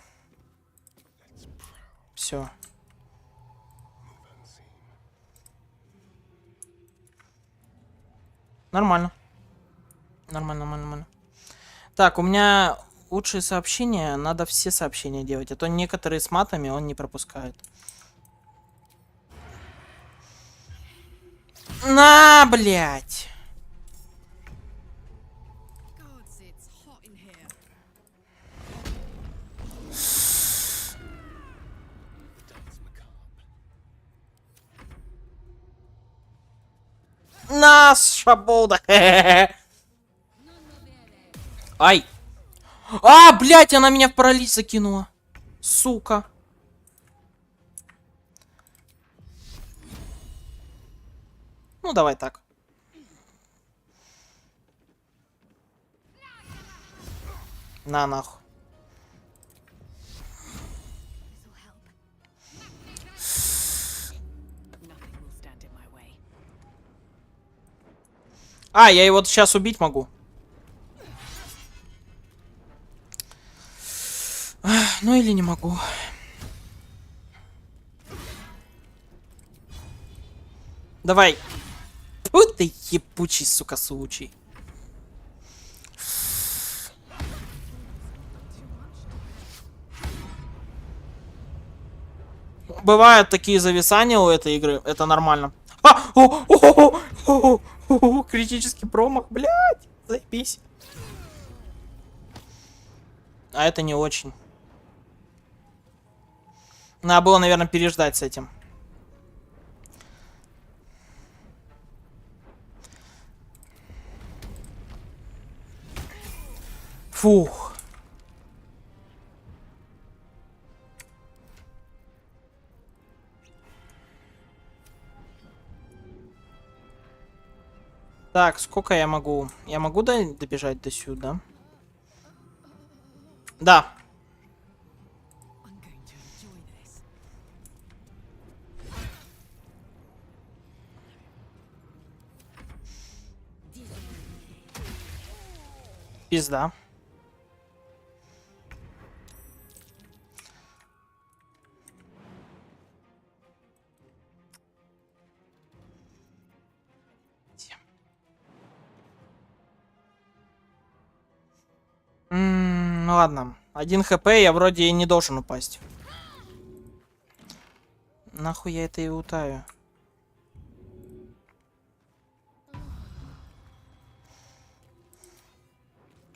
Все. Нормально. Нормально. Так, у меня лучшие сообщения. Надо все сообщения делать. А то некоторые с матами он не пропускает. На, блядь! Нас, шаболда. Ай. А, блядь, она меня в паралич закинула. Сука. Ну, давай так. На, нахуй. А, я его сейчас убить могу. Ну или не могу. Давай. Вот ты ебучий, сука, случай. Бывают такие зависания у этой игры. Это нормально. Критический промах, блядь. Заебись. А это не очень. Надо было, наверное, переждать с этим. Фух. Так, сколько я могу? Я могу добежать до сюда? Да. Пизда. Ну ладно. 1 хп, я вроде и не должен упасть. Нахуй я это и утаю.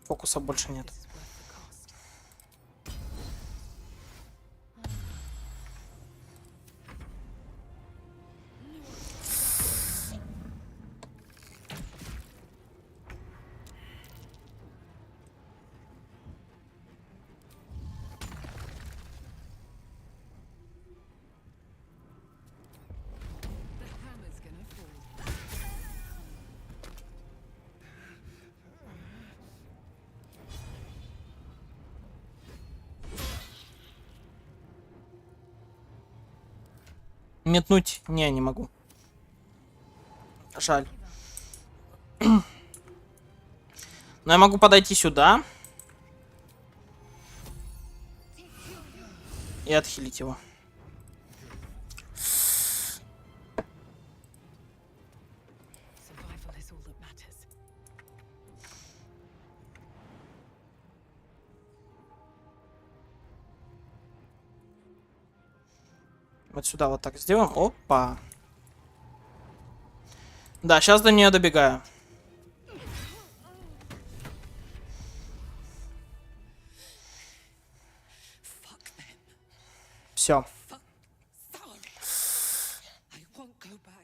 Фокуса больше нет. Метнуть? Не могу. Жаль. Но я могу подойти сюда. И отхилить его. Вот сюда вот так сделаем. Опа. Да, сейчас до нее добегаю. Все.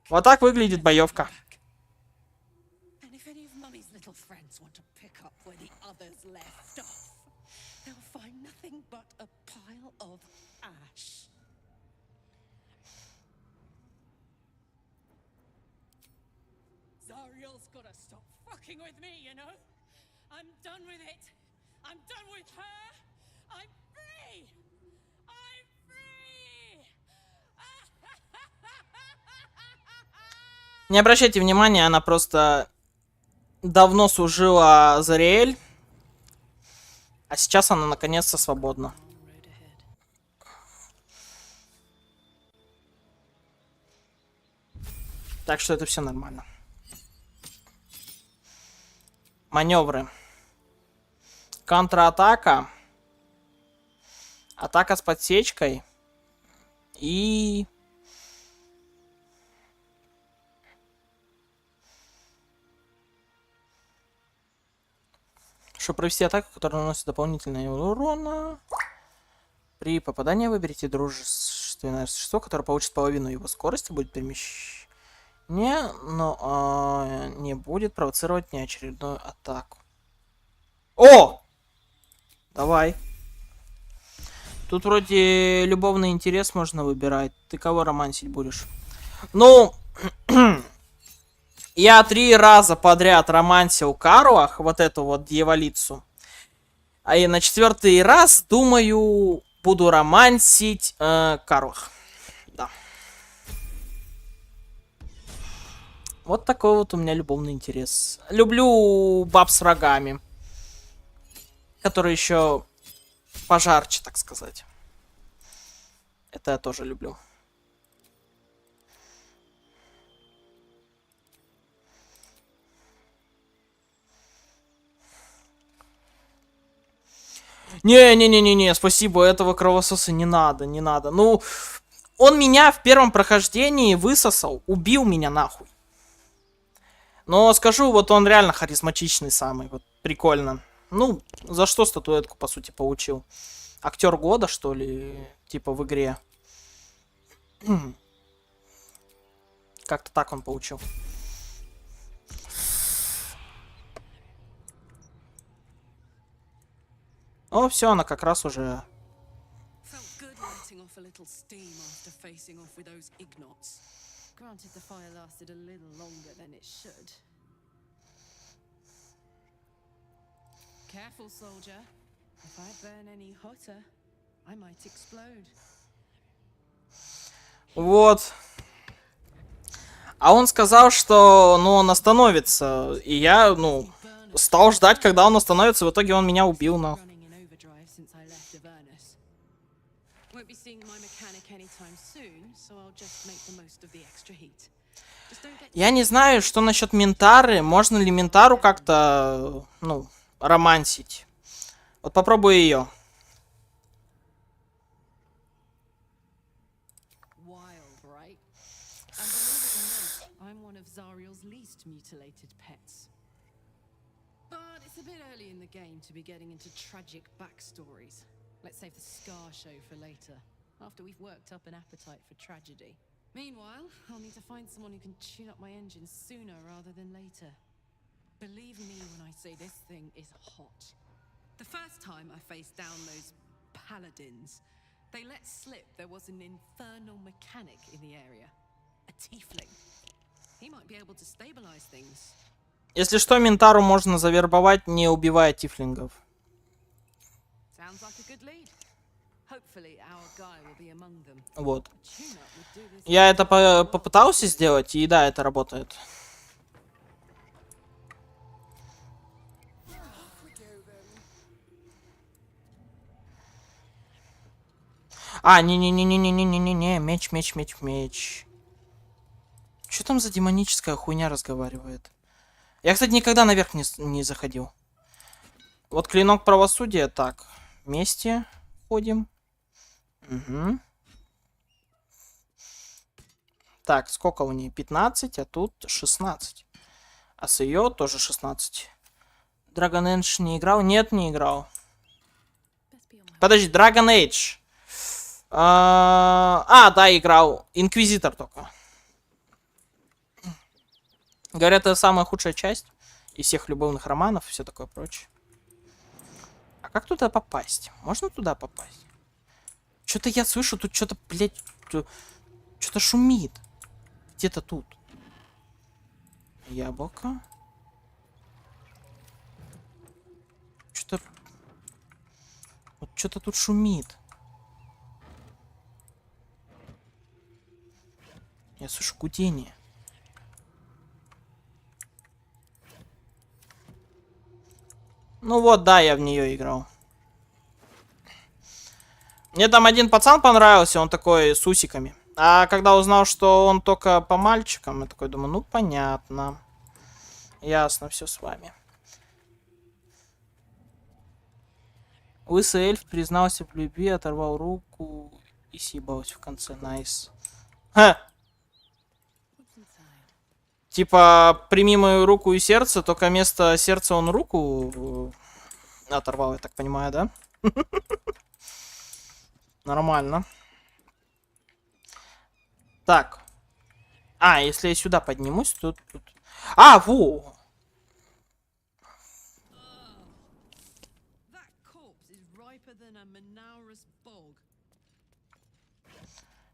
Вот так выглядит боевка. Gotta stop fucking with me, you know? I'm done with it. I'm done with her. I'm free. I'm free. Не обращайте внимания, она просто давно служила за Риэль, а сейчас она наконец-то свободна. Так что это все нормально. Маневры. Контратака. Атака с подсечкой. И... Чтобы провести атаку, которая наносит дополнительный урона. При попадании выберите дружественное существо, которое получит половину его скорости, будет перемещение, но не будет провоцировать неочередную атаку. О! Давай. Тут вроде любовный интерес можно выбирать. Ты кого романсить будешь? Ну, я 3 раза подряд романсил Каруах, вот эту вот дьяволицу. А и на 4-й раз, думаю, буду романсить Каруах. Да. Вот такой вот у меня любовный интерес. Люблю баб с врагами. Которые еще пожарче, так сказать. Это я тоже люблю. Не, спасибо, этого кровососа не надо, не надо. Ну, он меня в первом прохождении высосал, убил меня нахуй. Но скажу, вот он реально харизматичный самый, вот прикольно. Ну, за что статуэтку, по сути, получил? Актер года, что ли, типа в игре? Как-то так он получил. О, все, она как раз уже... Careful, soldier. If I burn any hotter, I might explode. Вот. А он сказал, что, ну, он остановится. И я, ну, стал ждать, когда он остановится. В итоге он меня убил, но. Running in overdrive since I left Avernus. Won't be seeing my mechanic anytime soon, so I'll just make the most of the extra heat. Just don't get Я не знаю, что насчет Ментары. Можно ли Ментару как-то, ну, романсить? Вот попробую ее. wild, right? And believe it or not, I'm one of Zariel's least mutilated pets. But it's a bit early in the game to be getting into tragic backstories. Let's save the scar show for later, after we've worked up an appetite for tragedy. Meanwhile, I'll need to find someone who can tune up my engine sooner rather than later. Believe me when I say this thing is hot. The first time I faced down those paladins, they let slip there was an infernal mechanic in the area. A tiefling. He might be able to stabilize things. Если что, Ментару можно завербовать, не убивая тифлингов. Sounds like a good lead. Hopefully our guy will be among them. Вот. A tune-up would do this. Я это попытался сделать, и да, это работает. А, не-не-не-не-не-не-не-не, меч. Что там за демоническая хуйня разговаривает? Я, кстати, никогда наверх не заходил. Вот клинок правосудия, так. Вместе ходим. Угу. Так, сколько у нее? 15, а тут 16. А с ее тоже 16. Dragon Age не играл? Нет, не играл. Подожди, Dragon Age. Да, играл. Инквизитор только. Говорят, это самая худшая часть из всех любовных романов и все такое прочее. А как туда попасть? Можно туда попасть? Что-то я слышу, тут что-то, блядь, что-то шумит. Где-то тут. Яблоко. Что-то... Вот что-то тут шумит. Я слышу гудение. Ну вот, да, я в нее играл. Мне там один пацан понравился, он такой с усиками. А когда узнал, что он только по мальчикам, я такой думаю, ну понятно. Ясно, все с вами. Лысый эльф признался в любви, оторвал руку и съебался в конце. Найс. Ха! Типа, прими мою руку и сердце, только вместо сердца он руку оторвал, я так понимаю, да? Нормально. Так. А, если я сюда поднимусь, то тут... А, во!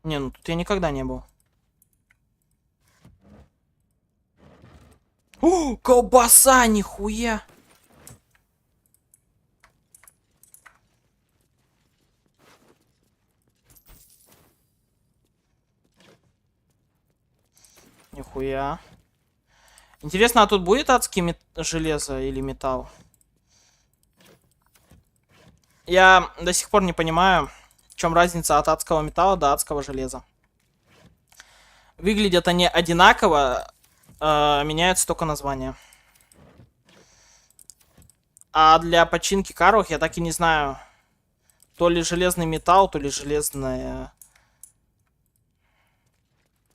Не, ну тут я никогда не был. О, колбаса, нихуя! Нихуя. Интересно, а тут будет адский железо или металл? Я до сих пор не понимаю, в чем разница от адского металла до адского железа. Выглядят они одинаково, меняются только названия. А для починки каров я так и не знаю, то ли железный металл, то ли железное...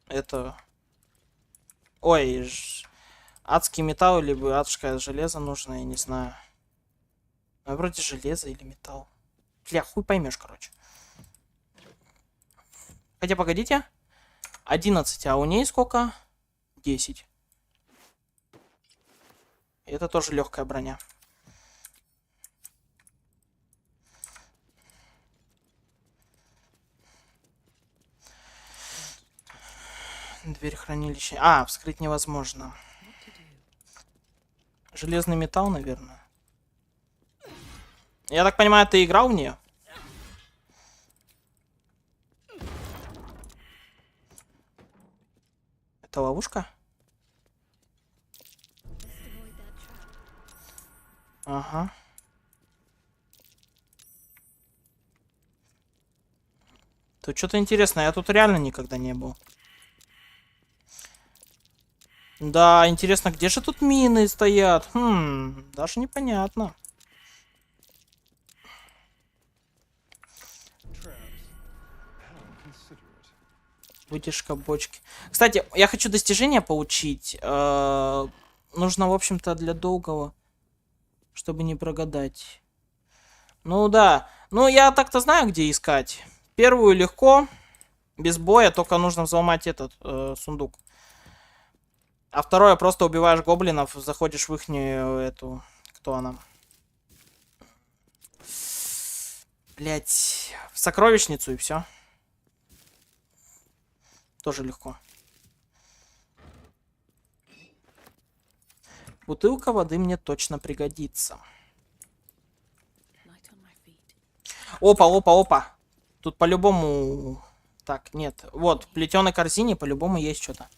Это... Ой, адский металл, либо адское железо нужно, я не знаю. Ну, вроде железо или металл. Бля, хуй поймешь, короче. Хотя, погодите. 11, а у ней сколько? 10. Это тоже легкая броня. Дверь хранилища. А, вскрыть невозможно. Железный металл, наверное. Я так понимаю, ты играл в нее? Это ловушка? Ага. Тут что-то интересное. Я тут реально никогда не был. Да, интересно, где же тут мины стоят? Даже непонятно. Вытяжка бочки. Кстати, я хочу достижения получить. Нужно, в общем-то, для долгого, чтобы не прогадать. Ну да. Ну, я так-то знаю, где искать. Первую легко. Без боя, только нужно взломать этот сундук. А второе, просто убиваешь гоблинов, заходишь в ихнюю эту... Кто она? Блять, в сокровищницу и все. Тоже легко. Бутылка воды мне точно пригодится. Опа, опа, опа. Тут по-любому... Так, нет. Вот, в плетеной корзине по-любому есть что-то.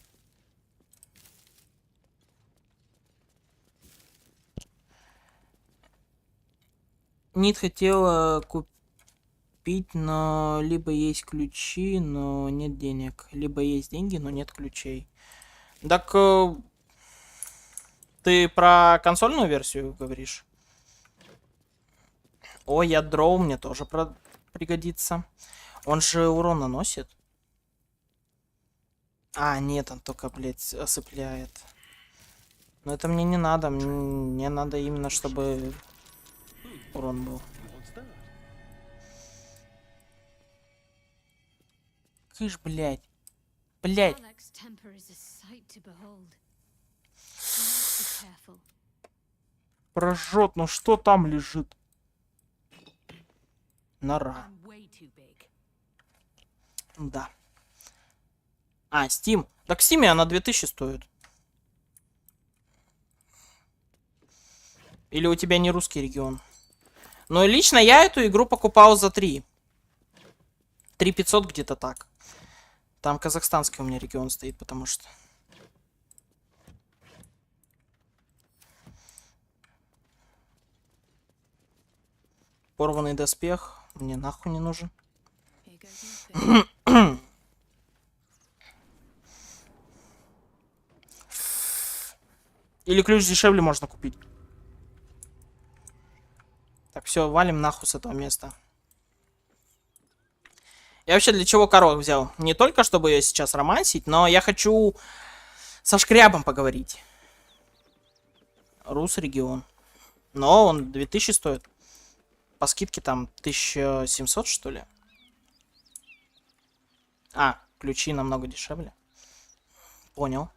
Нит хотела купить, но либо есть ключи, но нет денег. Либо есть деньги, но нет ключей. Так... Ты про консольную версию говоришь? Ой, я дроу, мне тоже пригодится. Он же урон наносит. А, нет, он только, блядь, осыпляет. Но это мне не надо. Мне надо именно, чтобы урон был. Кыш, блядь. Блядь. Прожжет, ну что там лежит? Нора. Да. А, Steam. Так в Steam она 2000 стоит. Или у тебя не русский регион? Но лично я эту игру покупал за 3. 3500 где-то так. Там казахстанский у меня регион стоит, потому что... Порванный доспех. Мне нахуй не нужен. Или ключ дешевле можно купить. Так, все, валим нахуй с этого места. Я вообще для чего корову взял? Не только, чтобы ее сейчас романсить, но я хочу со шкрябом поговорить. Рус регион. Но он 2000 стоит. По скидке там 1700, что ли? А, ключи намного дешевле. Понял.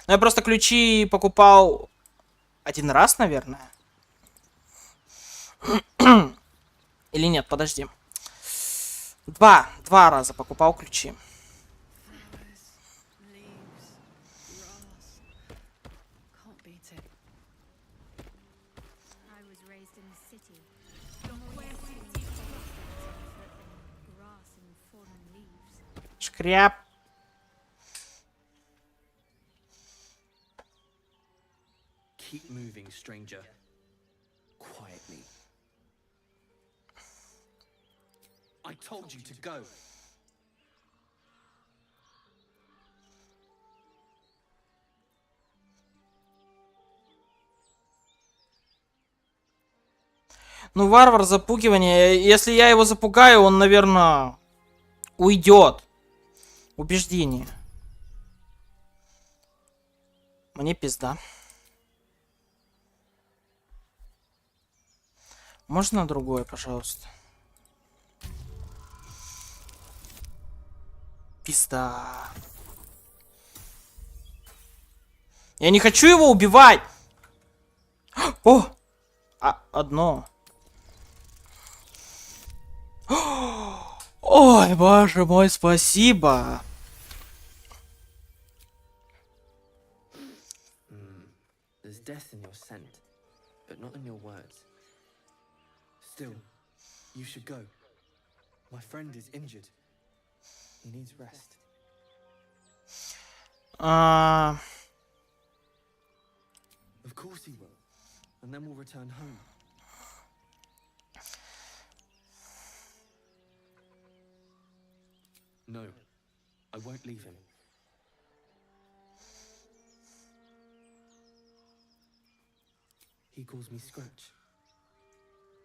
Но я просто ключи покупал один раз, наверное. Или нет, подожди. Два раза покупал ключи. Шкряб. Keep moving, stranger. Quietly. I told you to go. Ну, варвар, запугивание. Если я его запугаю, он, наверное, уйдет. Убеждение. Мне пизда. Можно другое, пожалуйста? Пизда. Я не хочу его убивать. О! Одно. Ой, боже мой, спасибо. There's death in your scent, but not in your words. Still, you should go. My friend is injured. He needs rest. Of course he will. and then we'll return home. No, I won't leave him. He calls me Scratch.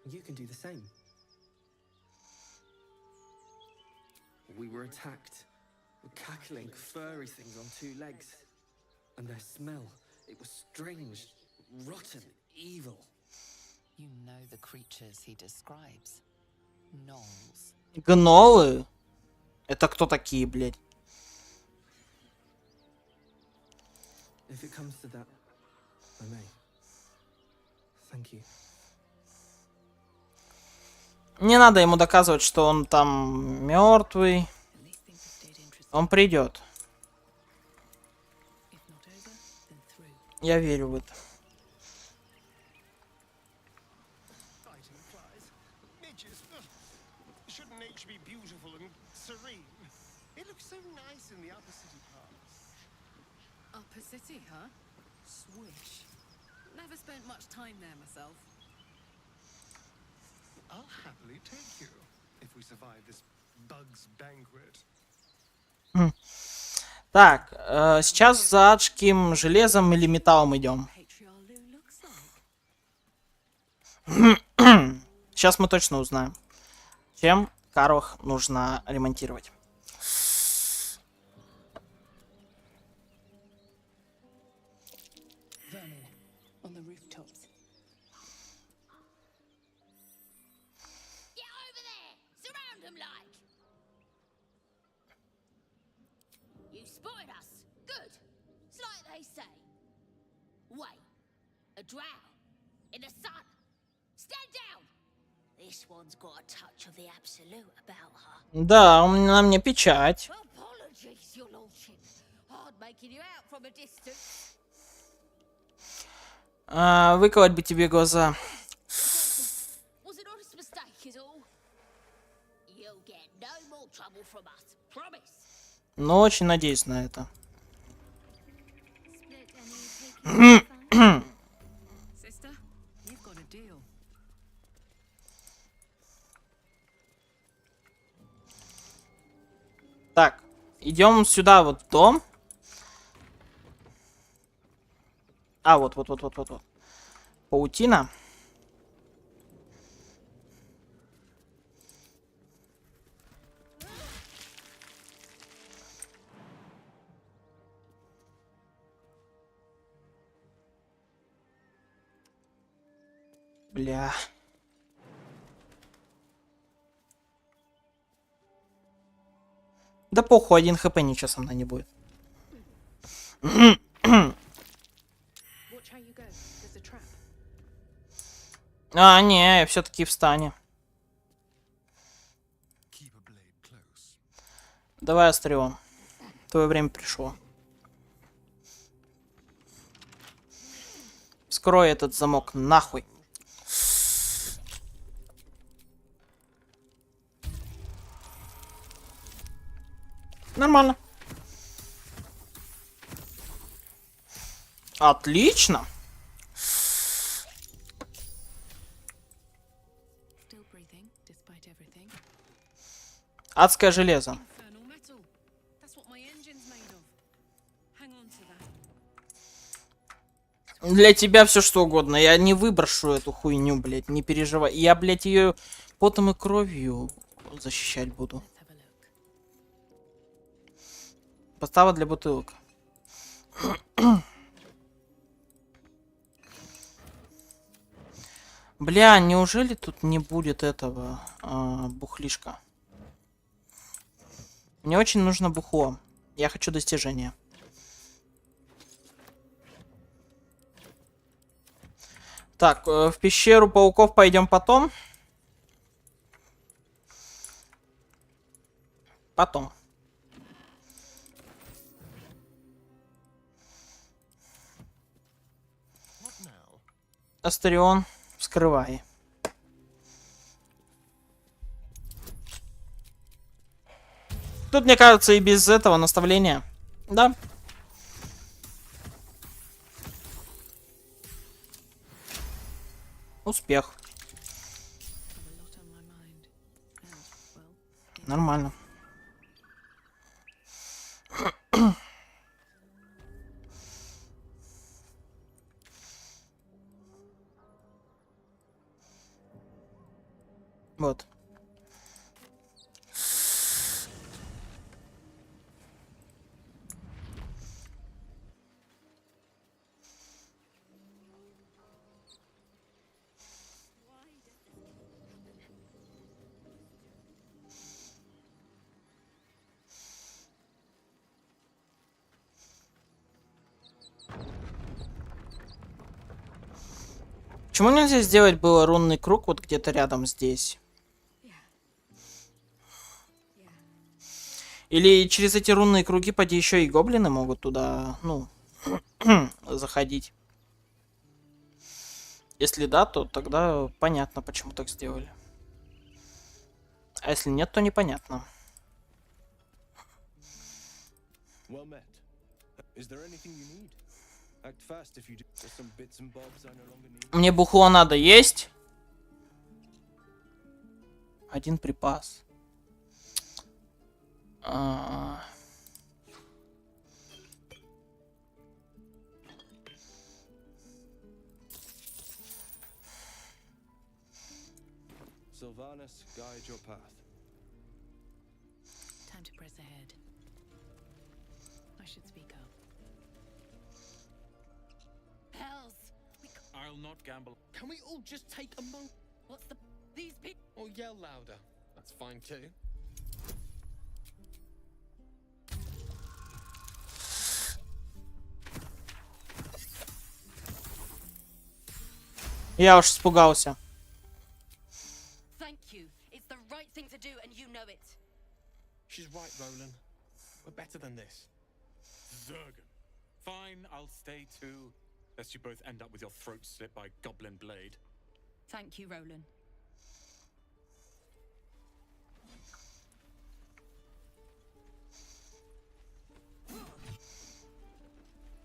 You can do the same. We were attacked. Cackling, furry things on two legs. And their smell, it was strange, rotten, evil. You know the creatures he describes. Gnolls. Гнолы? Это кто такие, блядь? If it comes to that, I may. Thank you. Не надо ему доказывать, что он там мертвый. Он придет. Я верю в это. Shouldn't nature be beautiful and serene? It looks so nice in the upper city parts. Upper City, huh? Swish. Never spent much time there myself. I'll happily take you if we survive this bug's banquet. Так, сейчас за адским железом или металлом идем. Сейчас мы точно узнаем, чем Карвах нужно ремонтировать. Да, на мне печать. Выколоть бы тебе глаза. Но очень надеюсь на это. Так, идем сюда, вот в дом. А, вот. Паутина. Бля. Да похуй, 1 хп, ничего со мной не будет. А, не, я все-таки встань. Давай острием. Твое время пришло. Вскрой этот замок нахуй. Нормально. Отлично. Адское железо. Для тебя все что угодно. Я не выброшу эту хуйню, блядь. Не переживай. Я, блядь, ее потом и кровью защищать буду. Подстава для бутылок. Бля, неужели тут не будет этого бухлишка? Мне очень нужно бухло. Я хочу достижения. Так, в пещеру пауков пойдем потом. Потом. Астерион, вскрывай. Тут, мне кажется, и без этого наставления. Да. Успех. Нормально. Вот. Почему нельзя сделать было рунный круг вот где-то рядом здесь? Или через эти рунные круги, поди, еще и гоблины могут туда, ну, заходить. Если да, то тогда понятно, почему так сделали. А если нет, то непонятно. Мне бухло надо есть. Один припас. Sylvanas, guide your path. Time to press ahead. I should speak up. Hells! I'll not gamble. Can we all just take a moment? What's the... These people... Or yell louder? That's fine too. Я уж испугался. Thank you. It's the right thing to do, and you know it. She's right, Roland. We're better than this. Zergan. Fine, I'll stay too. Lest you both end up with your throats slit by goblin blade. Thank you, Roland.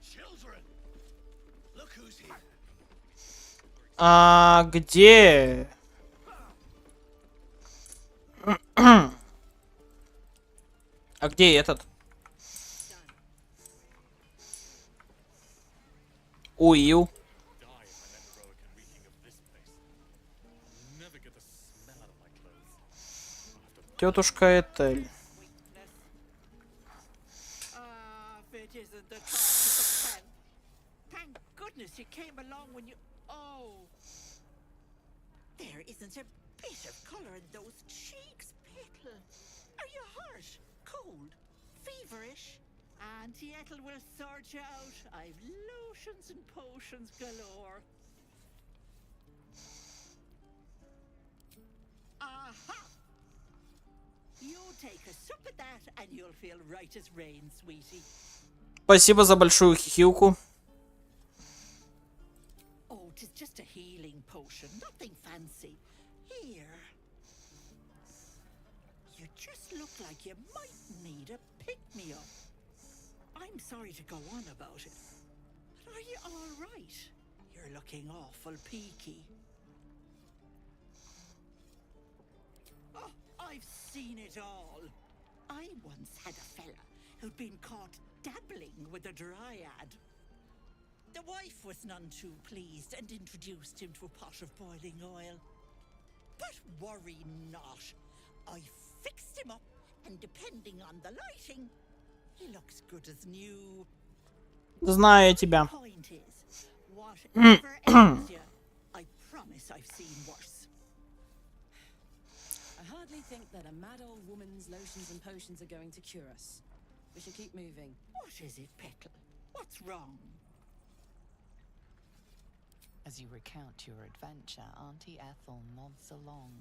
Children! Look who's here. А где? А где этот? Уил. Тетушка Этель. Thank goodness you came along when you... Oh. There isn't a bit of colour in those cheeks, Pickle. Are you hurt? Cold? Feverish? Auntie Ethel will sort you out. I've lotions and potions galore. Aha! You take a sup at that and you'll feel right as rain, sweetie. Спасибо за большую хихилку. Oh, 'tis just a healing potion, nothing fancy. Here. You just look like you might need a pick-me-up. I'm sorry to go on about it, but are you all right? You're looking awful peaky. Oh, I've seen it all. I once had a fella who'd been caught dabbling with a dryad. The wife was none too pleased and introduced him to a pot of boiling oil. But worry not. I fixed him up, and depending on the lighting, he looks good as new. Знаю я тебя. Point is, whatever ails you, I promise I've seen worse. I hardly think that a mad old woman's lotions and potions are going to cure us. We should keep moving. What is it, Petal? What's wrong? As you recount your adventure, Auntie Ethel nods along,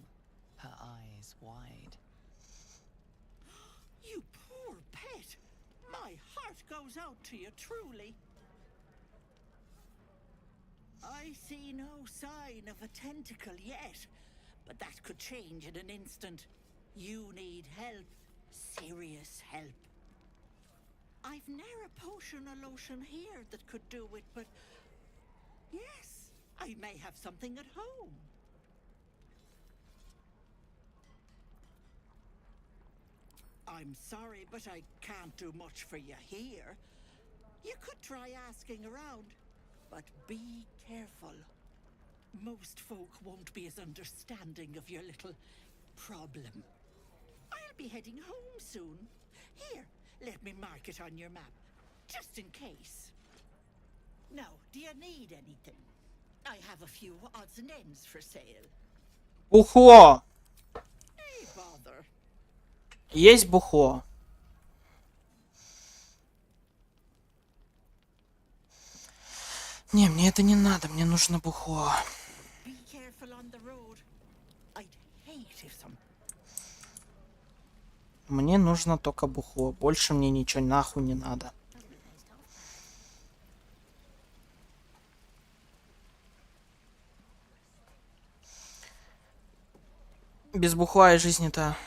her eyes wide. You poor pet! My heart goes out to you, truly. I see no sign of a tentacle yet, but that could change in an instant. You need help. Serious help. I've ne'er a potion or lotion here that could do it, but... Yes, I may have something at home. I'm sorry, but I can't do much for you here. You could try asking around, but be careful. Most folk won't be as understanding of your little problem. I'll be heading home soon. Here, let me mark it on your map, just in case. Now, do you need anything? I have a few odds and ends for sale. Бухло. Hey, bother. Есть бухло. Не, мне это не надо, мне нужно бухло. Be careful on the road. I'd hate if some... Мне нужно только бухло. Больше мне ничего нахуй не надо. Без бухла и жизни-то.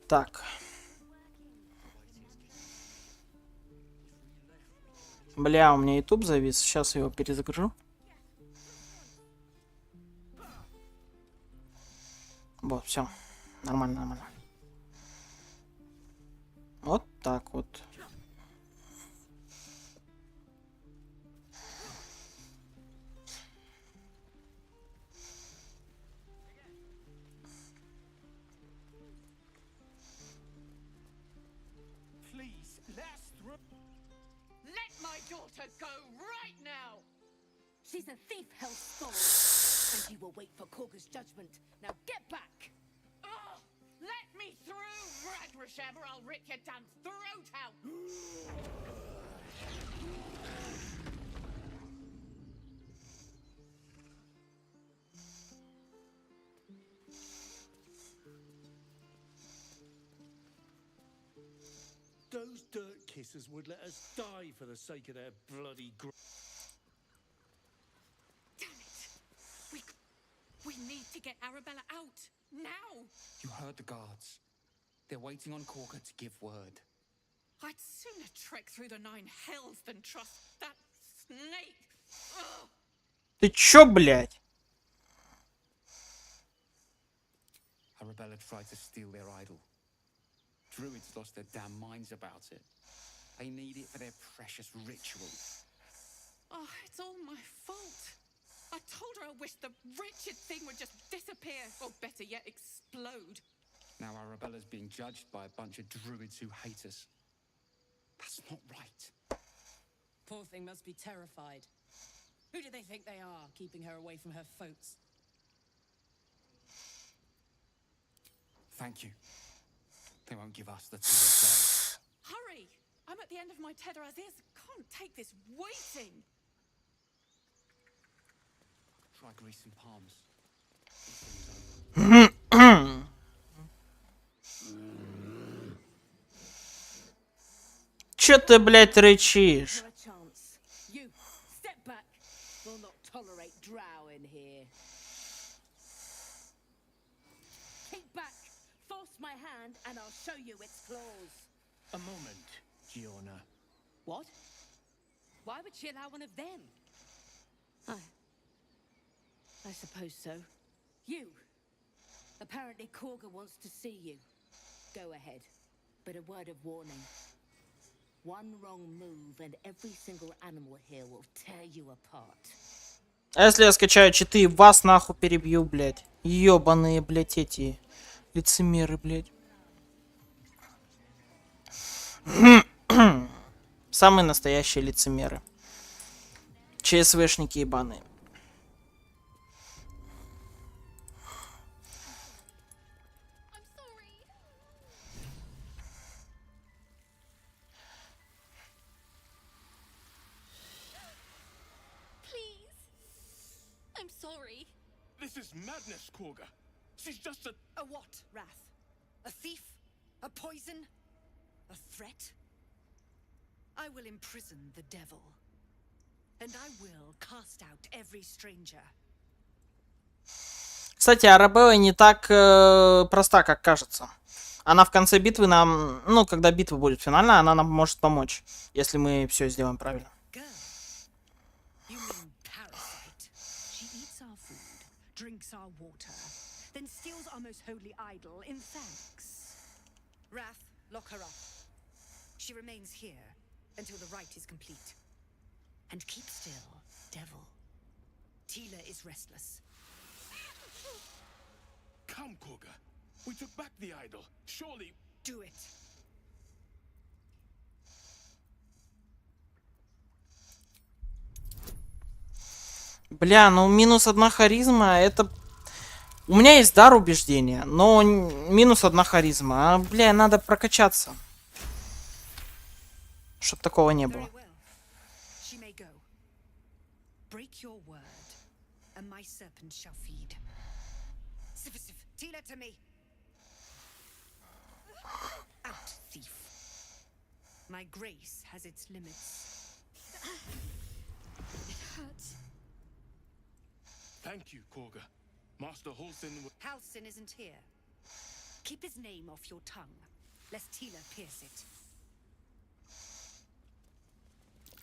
Так. Бля, у меня YouTube завис. Сейчас я его перезагружу. Вот, все. Нормально, нормально. Вот так вот. Let my daughter go right now! She's a thief, hellspawn, and you will wait for Korga's judgment. Now get back! Oh, let me through, Ragrasham, or I'll rip your damn throat out! Those dirt kissers would let us die for the sake of their bloody Damn it! We need to get Arabella out, now! You heard the guards. They're waiting on Korga to give word. I'd sooner trek through the 9 hells than trust that snake! Ugh. Ты чё, блядь? Arabella tried to steal their idol. Druids lost their damn minds about it. They need it for their precious ritual. Oh, it's all my fault. I told her I wished the wretched thing would just disappear, or better yet, explode. Now Arabella's being judged by a bunch of druids who hate us. That's not right. Poor thing must be terrified. Who do they think they are, keeping her away from her folks? Thank you. They won't give us the 2 days. Hurry! I'm at the end of my tether as is. Can't take this waiting. Try greasing palms. This thing's over. Чё ты, блядь, рычишь? You, step back. We'll not tolerate drow in here. Keep back. Force my hand and I'll show you its claws. A moment, Giona. What? Why would she allow one of them? I suppose so. You. Apparently Korga wants to see you. Go ahead. But a word of warning. One wrong move and every single animal here will tear you apart. А если я скачаю читы, вас нахуй перебью, блядь. Ёбаные, блядь, эти лицемеры, блядь. Самые настоящие лицемеры. ЧСВшники ебаные. I'm sorry. This is madness, Korga. She's just a... A what, Wrath? A thief? A poison? A threat? I will imprison the devil. And I will cast out every stranger. Кстати, Арабелла не так проста, как кажется. Она в конце битвы нам, ну, когда битва будет финальная, она нам может помочь, если мы все сделаем правильно. You mean parasite. She eats our food, drinks our water, then steals our most holy idol in thanks. Wrath, lock her up. She remains here until the rite is complete. And keep still, devil. Tila is restless. Come, Koga. We took back the idol. Surely. Do it. Бля, ну минус 1 харизма, это... У меня есть дар убеждения, но минус 1 харизма. А, бля, надо прокачаться. Чтоб такого не было. Break your word, and my serpent shall feed. Tila to me. Out, thief. My grace has its limits. It hurts. Thank you, Koga. Master Halsin. Halsin isn't here. Keep his name off your tongue, lest Tila pierce it.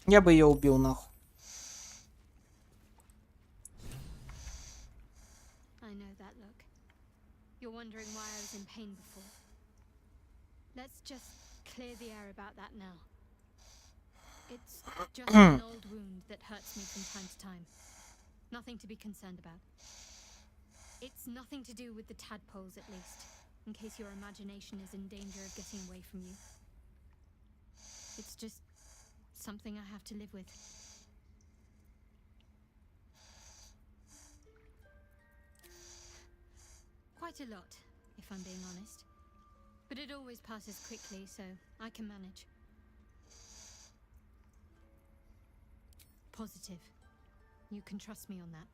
Я бы ее убил, нахуй. I know that look. You're wondering why I was in pain before. Let's just clear the air about that now. It's just an old wound that hurts me from time to time. Nothing to be concerned about. It's nothing to do with the tadpoles, at least, in case your imagination is in danger of getting away from you. It's just something I have to live with. Quite a lot, if I'm being honest. But it always passes quickly, so I can manage. Positive. You can trust me on that.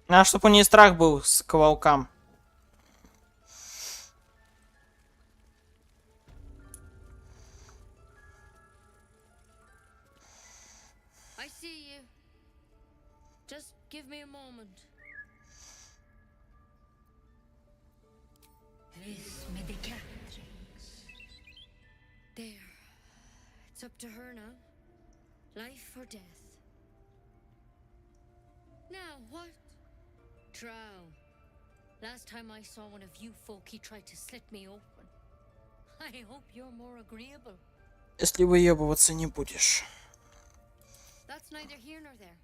А чтоб у нее страх был к волкам. I see you. Just give me a moment. There. It's up to her now. Life or death. Now, what? Drow. Last time I saw one of you folk, he tried to slit me open. I hope you're more agreeable. Если выебываться не будешь. That's neither here nor there.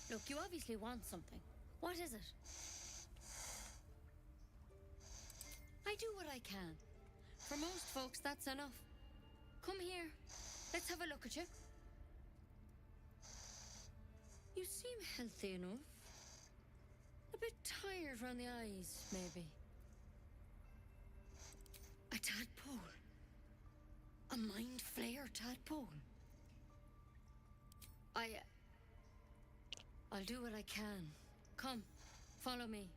Look, you obviously want something. What is it? I do what I can. For most folks, that's enough. Come here. Let's have a look at you. You seem healthy enough. A bit tired around the eyes, maybe. A tadpole. A mind flayer tadpole. I'll do what I can. Come, follow me.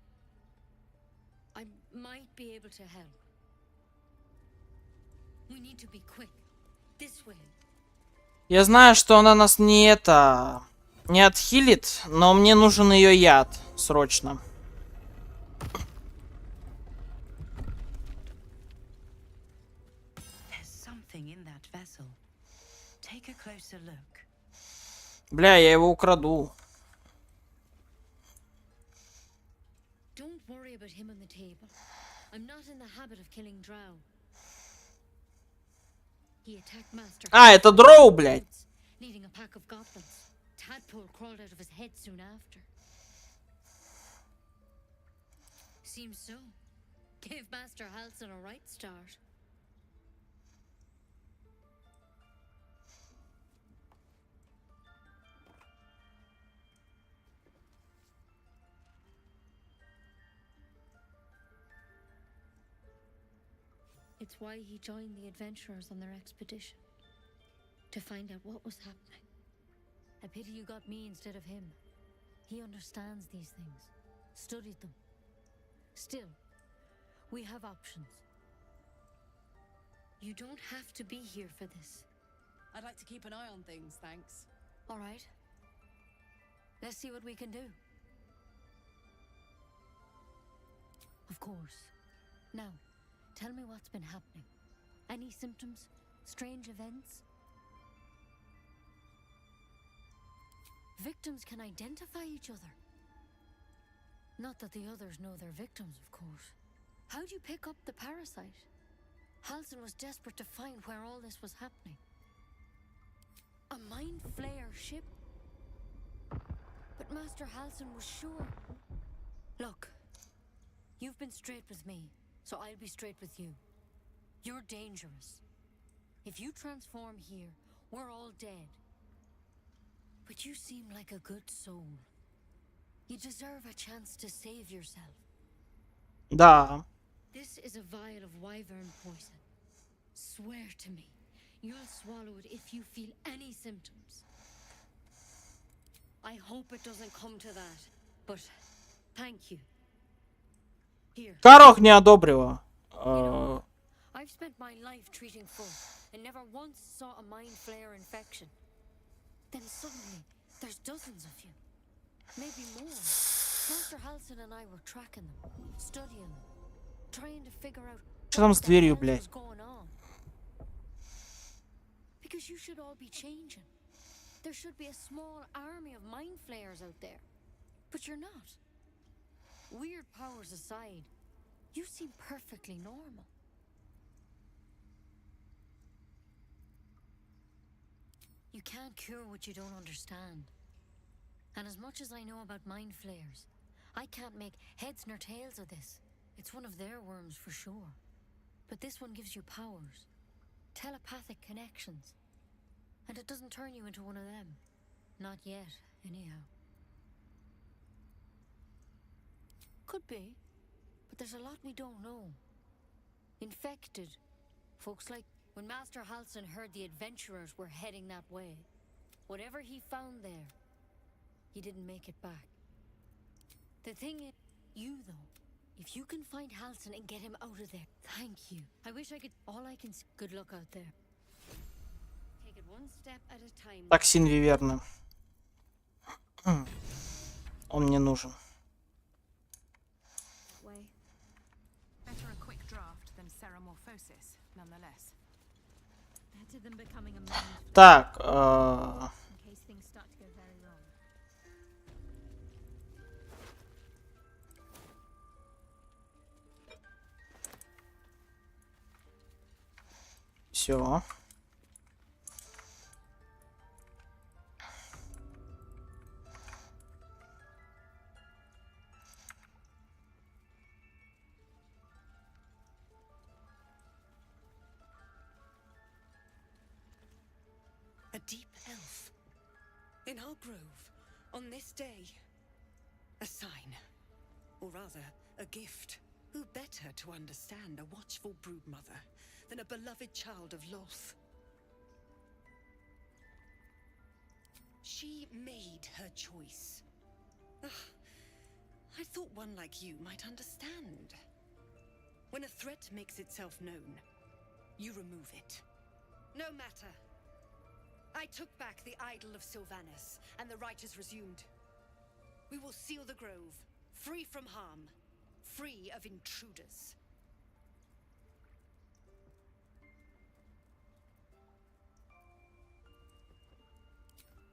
I might be able to help. We need to be quick. This way. Я знаю, что она нас не отхилит, но мне нужен ее яд. Срочно. Бля, я его украду. Don't worry about him on the table. I'm not in the habit of killing drow. He attacked Master. А, это дроу, блядь. Leading a pack of goblins. Tadpole crawled out of his head soon after. Seems so. Gave Master Halsin a right start. It's why he joined the adventurers on their expedition. To find out what was happening. A pity you got me instead of him. He understands these things. Studied them. Still, we have options. You don't have to be here for this. I'd like to keep an eye on things, thanks. All right. Let's see what we can do. Of course. Now, tell me what's been happening. Any symptoms? Strange events? Victims can identify each other. Not that the others know they're victims, of course. How'd you pick up the parasite? Halsin was desperate to find where all this was happening. A mind flayer ship? But Master Halsin was sure. Look, you've been straight with me, so I'll be straight with you. You're dangerous. If you transform here, we're all dead. But you seem like a good soul. You deserve a chance to save yourself. Да. This is a vial of wyvern poison. Swear to me, you'll swallow it if you feel any symptoms. I hope it doesn't come to that, but thank you. Here. Корох не одобрила. I've spent my life treating folk and never once saw a mind flayer infection. Then suddenly, there's dozens of you. Maybe more. Master Halsin and I were tracking them, studying them, trying to figure out Что там с what the дверью, hell блядь? was going on. Because you should all be changing. There should be a small army of mind flayers out there. But you're not. Weird powers aside, you seem perfectly normal. You can't cure what you don't understand. And as much as I know about mind flayers, I can't make heads nor tails of this. It's one of their worms for sure. But this one gives you powers. Telepathic connections. And it doesn't turn you into one of them. Not yet, anyhow. Could be. But there's a lot we don't know. Infected. Folks like when Master Halsin heard the adventurers were heading that way. Whatever he found there, he didn't make it back. The thing is, you though, if you can find Halsin and get him out of there, thank you. I wish I could. All I can. Good luck out there. Take it one step at a time. Токсин виверны. Он мне нужен. Way. Better a quick draft than ceramorphosis, nonetheless. Better than becoming a mind flayer. Так. In case things start to go very wrong. Все. A deep elf. In our grove, on this day. A sign. Or rather, a gift. Who better to understand a watchful broodmother than a beloved child of Loth? She made her choice. I thought one like you might understand. When a threat makes itself known, you remove it. No matter. I took back the idol of Sylvanus, and the rite is resumed. We will seal the grove, free from harm, free of intruders.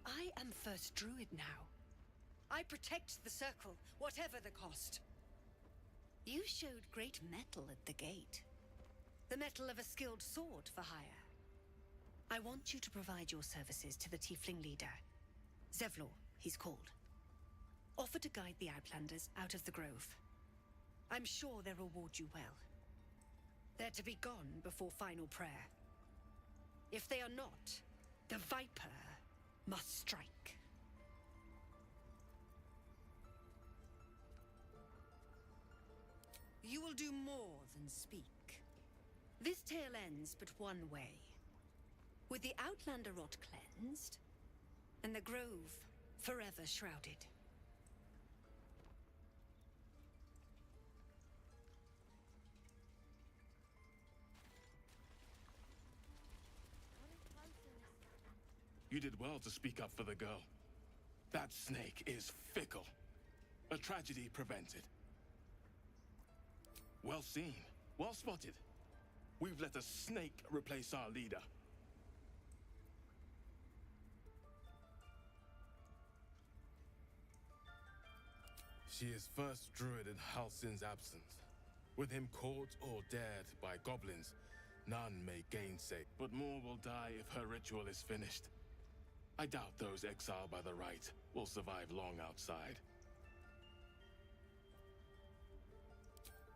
I am First Druid now. I protect the circle, whatever the cost. You showed great mettle at the gate. The mettle of a skilled sword for hire. I want you to provide your services to the tiefling leader. Zevlor, he's called. Offer to guide the Outlanders out of the grove. I'm sure they'll reward you well. They're to be gone before final prayer. If they are not, the Viper must strike. You will do more than speak. This tale ends but one way. With the Outlander rot cleansed, and the grove forever shrouded. You did well to speak up for the girl. That snake is fickle. A tragedy prevented. Well seen. Well spotted. We've let a snake replace our leader. She is first druid in Halsin's absence. With him caught or dared by goblins, none may gainsay, but more will die if her ritual is finished. I doubt those exiled by the right will survive long outside.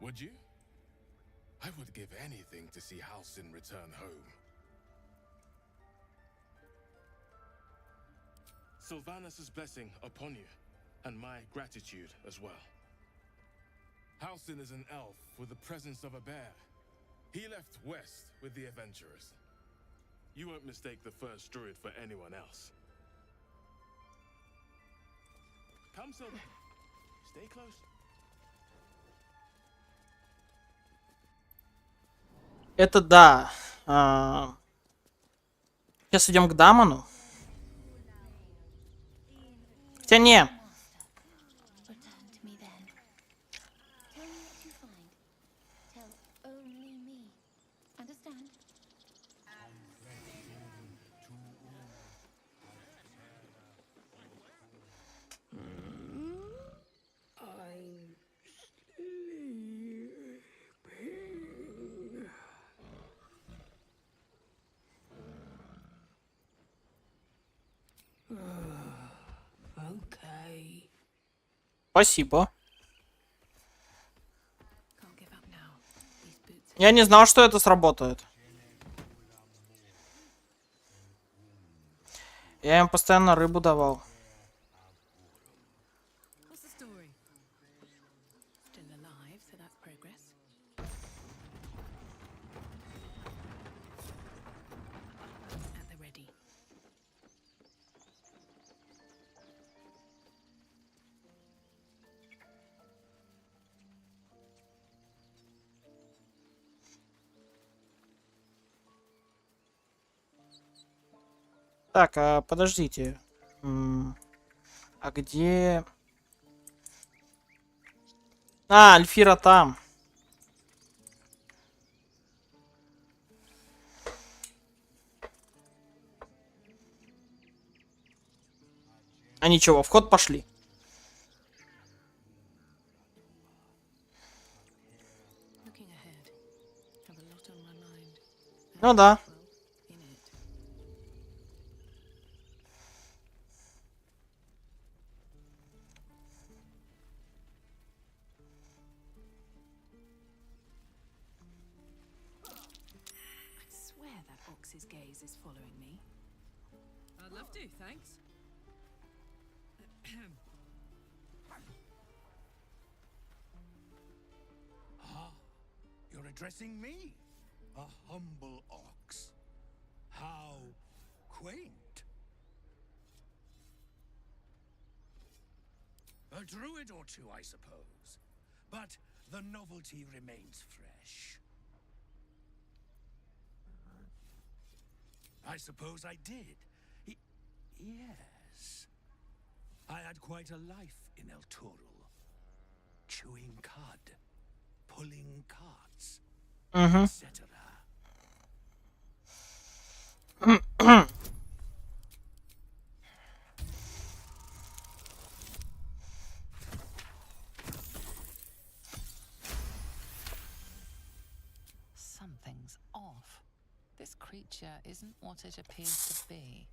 Would you? I would give anything to see Halsin return home. Sylvanus' blessing upon you, and my gratitude as well. Halsin is an elf with the presence of a bear. He left west with the adventurers. You won't mistake the first druid for anyone else. Come, Sylvan. Stay close. Это да. Сейчас идем к Дамону. Хотя не. Спасибо. Я не знал, что это сработает. Я им постоянно рыбу давал. Так, подождите. А где... Альфира там. А ничего, в ход пошли. Ну да. You're addressing me, a humble ox. How quaint. A druid or two, I suppose. But the novelty remains fresh. I suppose I did. Yes. I had quite a life in El Toro. Chewing cud, pulling carts, etc. Something's off. This creature isn't what it appears to be.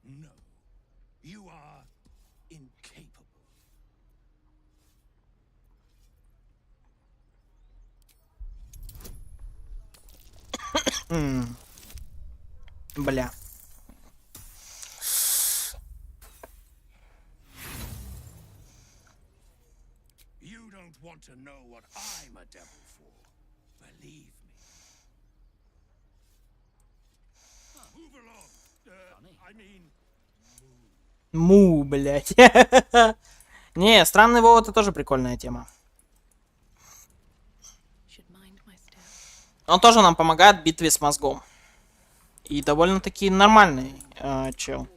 No. You are incapable. Бля. You don't want to know what I'm a devil for. Believe me. Move along. I mean... Му, блядь. Не, странный Вова, это тоже прикольная тема. Он тоже нам помогает в битве с мозгом. И довольно-таки нормальный чел.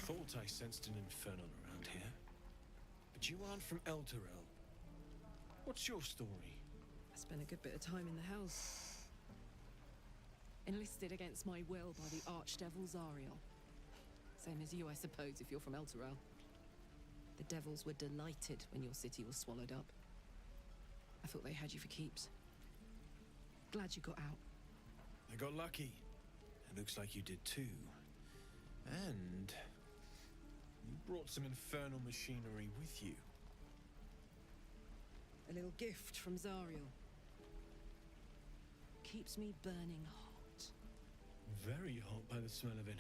Thought I from Elturel. What's your story? I spent a good bit of time in the house. Enlisted against my will by the Archdevil Zariel. Same as you, I suppose, if you're from Elturel. The devils were delighted when your city was swallowed up. I thought they had you for keeps. Glad you got out. I got lucky. It looks like you did too. And you brought some infernal machinery with you. A little gift from Zariel. Keeps me burning hot. Very hot by the smell of it.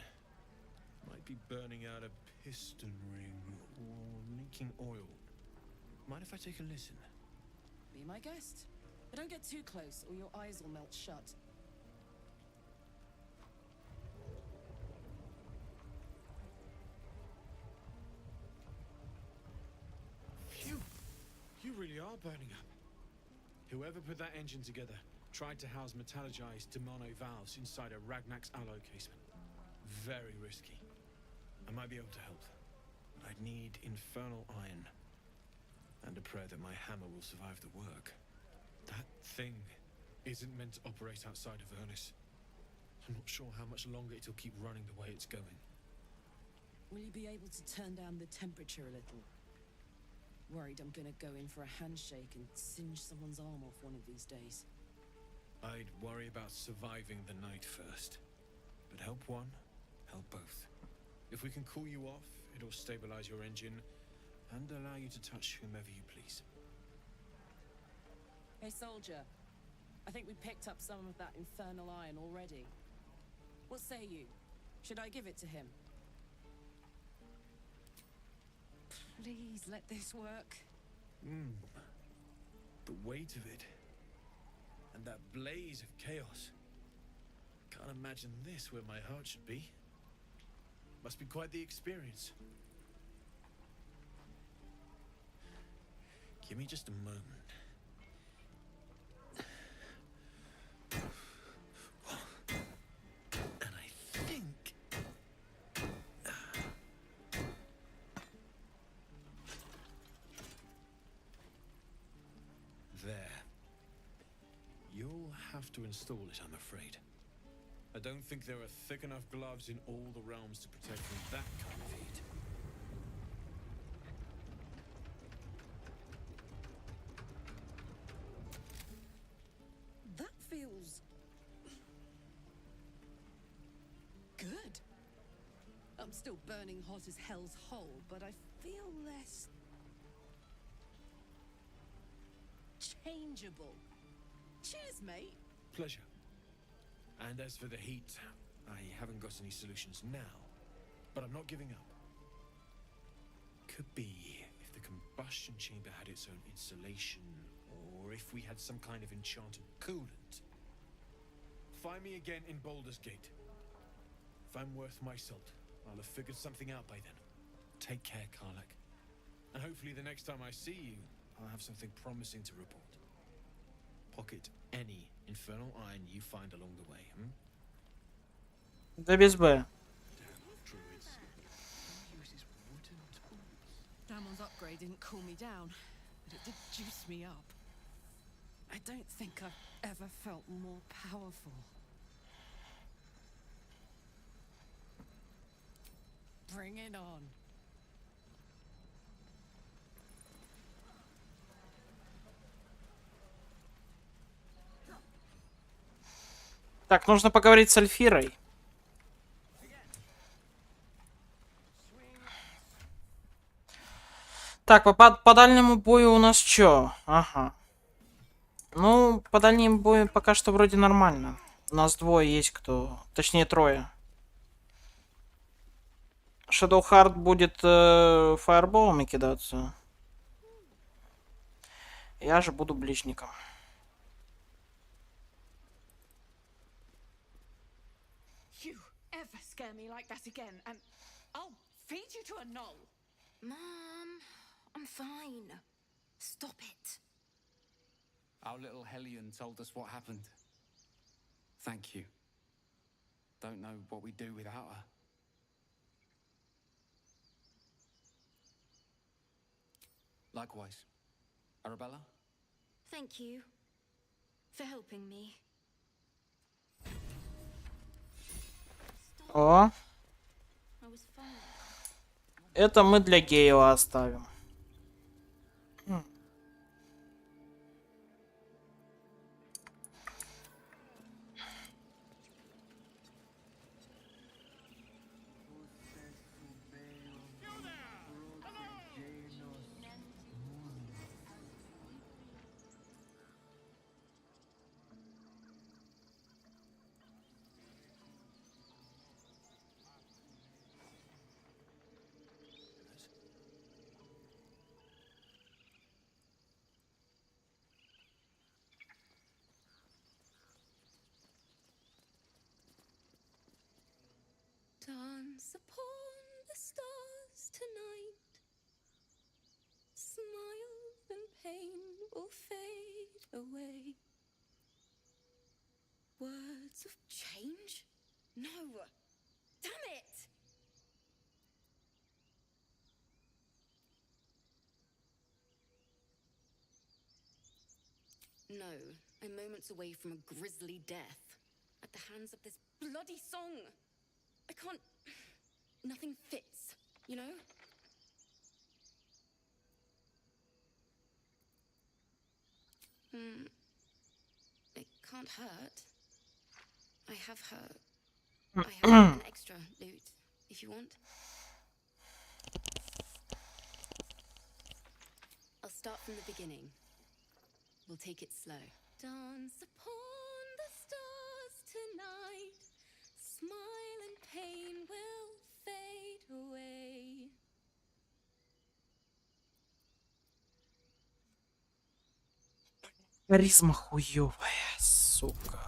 Might be burning out a piston ring or leaking oil. Mind if I take a listen? Be my guest. But don't get too close or your eyes will melt shut. Phew! You really are burning up. Whoever put that engine together tried to house metallogized demono valves inside a Ragnak's alloy casement. Very risky. I might be able to help, but I'd need infernal iron. And a prayer that my hammer will survive the work. That thing isn't meant to operate outside of Vernus. I'm not sure how much longer it'll keep running the way it's going. Will you be able to turn down the temperature a little? Worried I'm gonna go in for a handshake and singe someone's arm off one of these days. I'd worry about surviving the night first. But help one, help both. If we can cool you off, it'll stabilize your engine and allow you to touch whomever you please. Hey soldier, I think we picked up some of that infernal iron already. What say you? Should I give it to him? Please let this work. The weight of it. And that blaze of chaos. Can't imagine this where my heart should be. Must be quite the experience. Give me just a moment. And I think... There. You'll have to install it, I'm afraid. I don't think there are thick enough gloves in all the realms to protect from that kind of heat. That feels... good. I'm still burning hot as hell's hole, but I feel less... changeable. Cheers, mate. Pleasure. And as for the heat, I haven't got any solutions now, but I'm not giving up. Could be if the combustion chamber had its own insulation, or if we had some kind of enchanted coolant. Find me again in Baldur's Gate. If I'm worth my salt, I'll have figured something out by then. Take care, Karlak. And hopefully the next time I see you, I'll have something promising to report. Pocket any infernal iron you find along the way, Да без Б. Damon's upgrade didn't cool me down, but it did juice me up. I don't think I've ever felt more powerful. Bring it on. Так, нужно поговорить с Альфирой. Так, по дальнему бою у нас чё? Ага. Ну, по дальнему бою пока что вроде нормально. У нас двое есть кто... Точнее, трое. Shadowheart будет фаерболами кидаться. Я же буду ближником. You ever scare me like that again, and I'll feed you to a knoll. Mom, I'm fine. Stop it. Our little hellion told us what happened. Thank you. Don't know what we'd do without her. Likewise. Arabella? Thank you for helping me. О, I was fine. это мы для Гейла оставим. Dance upon the stars tonight. Smile and pain will fade away. Words of change? No! Damn it! No, I'm moments away from a grisly death at the hands of this bloody song. I can't... Nothing fits, you know? It can't hurt. I have an extra loot, if you want. I'll start from the beginning. We'll take it slow. Dance upon the stars tonight. Smile and pain will fade away. Харизма хуёвая, сука.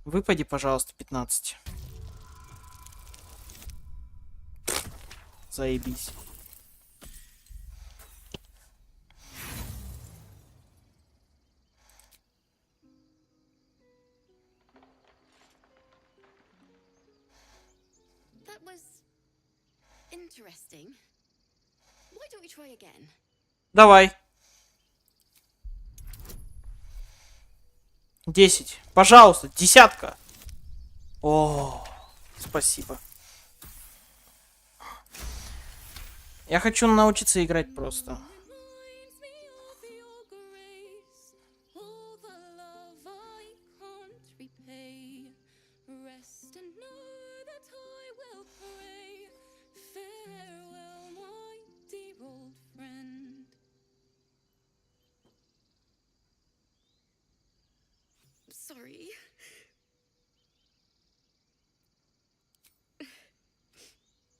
Выпади, пожалуйста, 15. Заебись. That was interesting. Why don't we try again? Давай. 10. Пожалуйста, десятка. О, спасибо. Я хочу научиться играть просто. Sorry.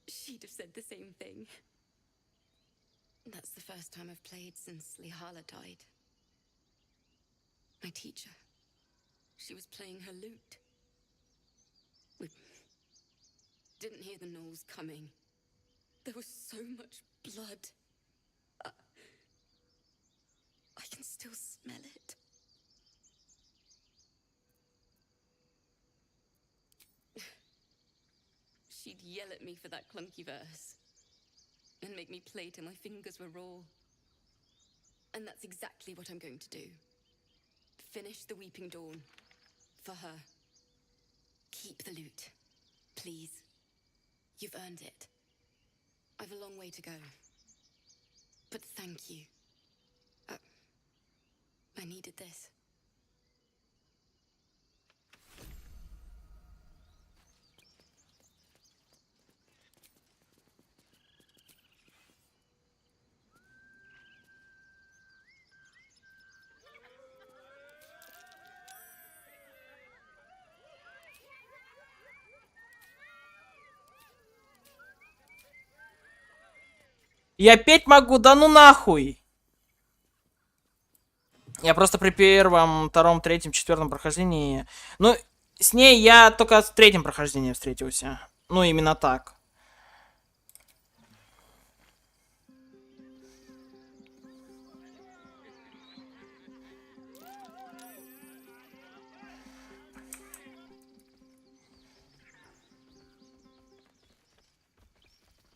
She'd have said the same thing. That's the first time I've played since Lihala died. My teacher. She was playing her lute. We didn't hear the gnolls coming. There was so much blood. I can still smell it. She'd yell at me for that clunky verse and make me play till my fingers were raw. And that's exactly what I'm going to do. Finish the Weeping Dawn. For her. Keep the loot. Please. You've earned it. I've a long way to go. But thank you. I needed this. Я петь могу, да ну нахуй. Я просто при первом, втором, третьем, четвертом прохождении... Ну, с ней я только в третьем прохождении встретился. Ну, именно так.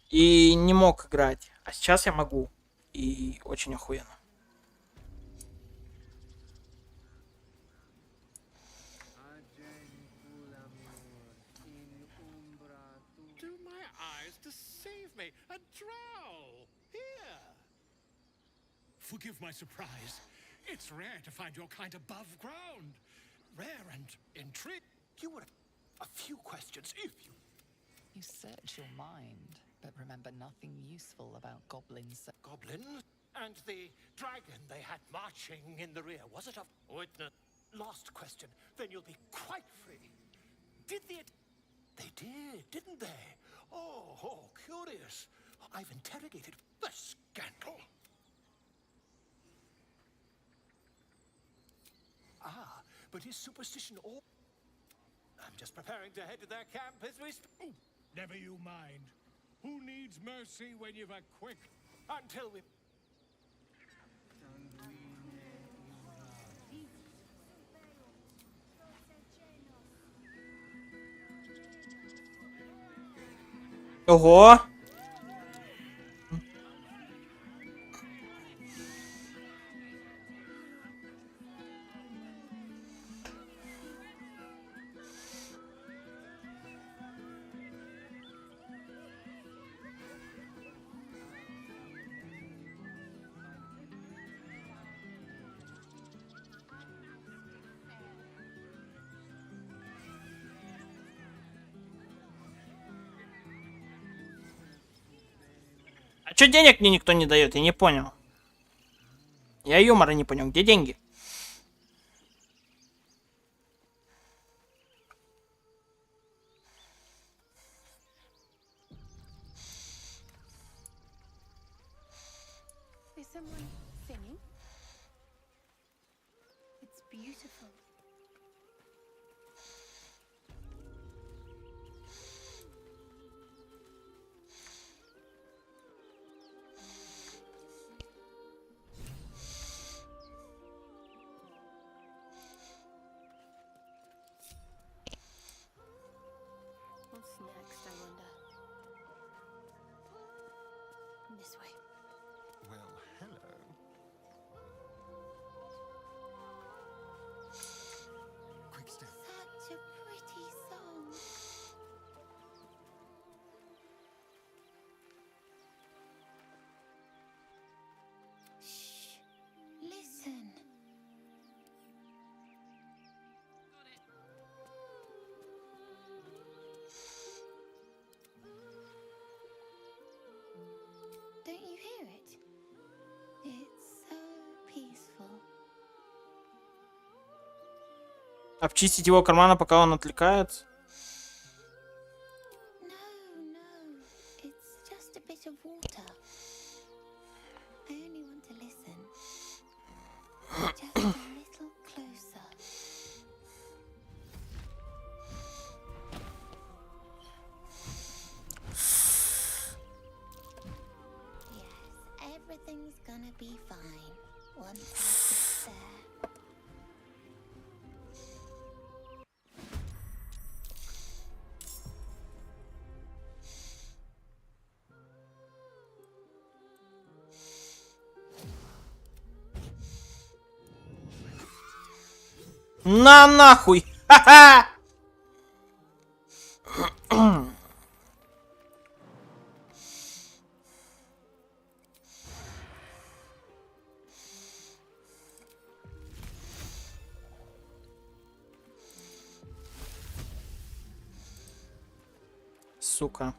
И не мог играть. А сейчас я могу. И очень охуенно. Do my eyes deceive me? A drow! Here! Forgive my surprise. It's rare to find your kind above ground. Rare and intrigued. You would have a few questions if you... You search your mind, but remember nothing useful about goblins. Goblins? And the dragon they had marching in the rear, was it a witness? Last question, then you'll be quite free. Did the... They did, didn't they? Oh, curious. I've interrogated the scandal. Ah, but is superstition all... I'm just preparing to head to their camp as we speak. Never you mind. Who needs mercy when you've a quick... Until we... Ого! А чё денег мне никто не дает? Я не понял. Я юмора не понял. Где деньги? Is someone singing? It's beautiful. What's next, I wonder? This way. Well, hello. Quick step. Such a pretty song. Shh. Listen. Don't you hear it? It's so peaceful. Обчистить его карманы, пока он отвлекается. No, it's just a bit of water. I only want to listen. Just a little closer. Yes, everything's gonna be fine once I get there. На нахуй! Ха-ха! Сука.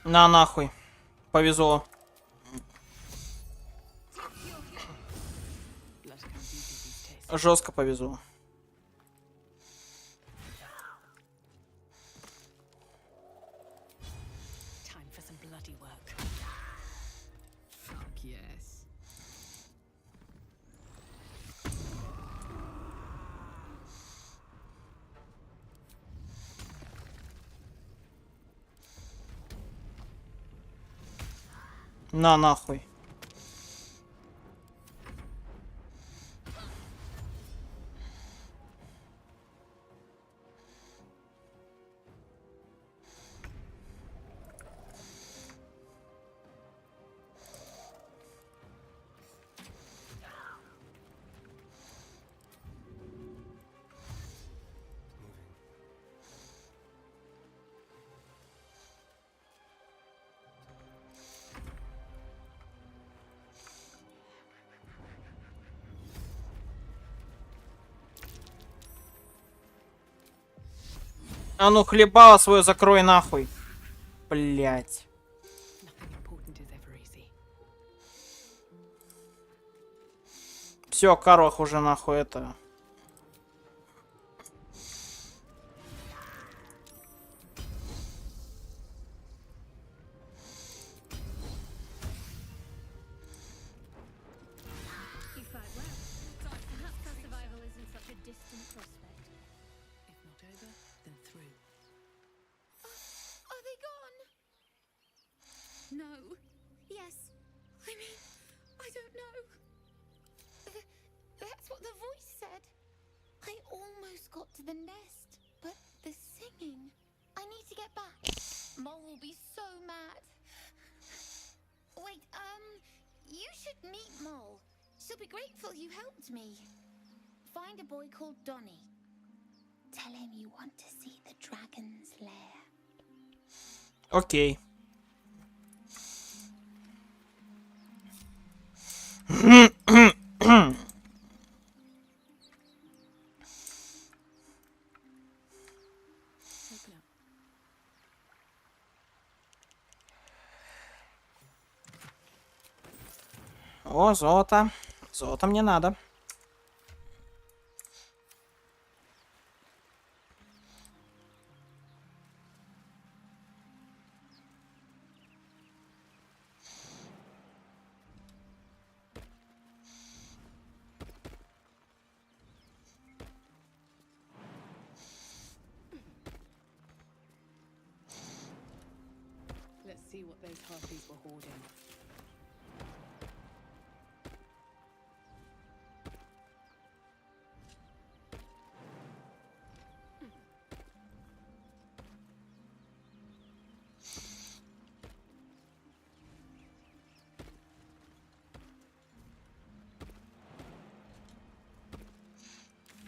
На нахуй. Повезло. Жестко повезло. На нахуй. А ну хлебало свое закрой нахуй. Блять. Все, Карлах уже нахуй это. You fight well. Perhaps our survival isn't such a distant prospect. If not over, then through. Are they gone? No. Yes. I mean, I don't know. That's what the voice said. I almost got to the nest, but the singing. I need to get back. Mole will be so mad. Wait, you should meet Mole. She'll be grateful you helped me. Find a boy called Donny. Tell him you want to see the dragon's lair. Окей. О, золото. Золото мне надо. Let's see what those harpies were hoarding.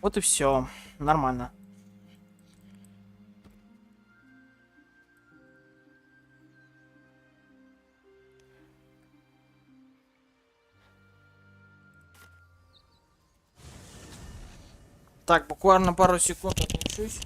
Вот и все. Нормально. Так, буквально пару секунд отключусь.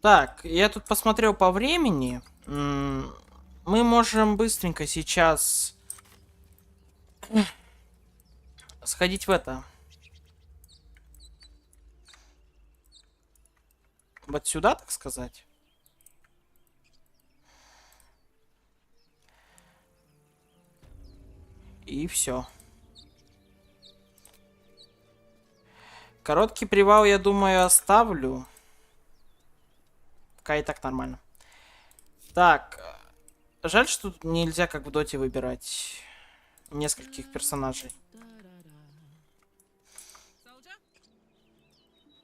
Так, я тут посмотрел по времени. Мы можем быстренько сейчас сходить в это. Вот сюда, так сказать. И все. Короткий привал, я думаю, оставлю. Пока и так нормально. Так. Жаль, что тут нельзя, как в доте, выбирать нескольких персонажей.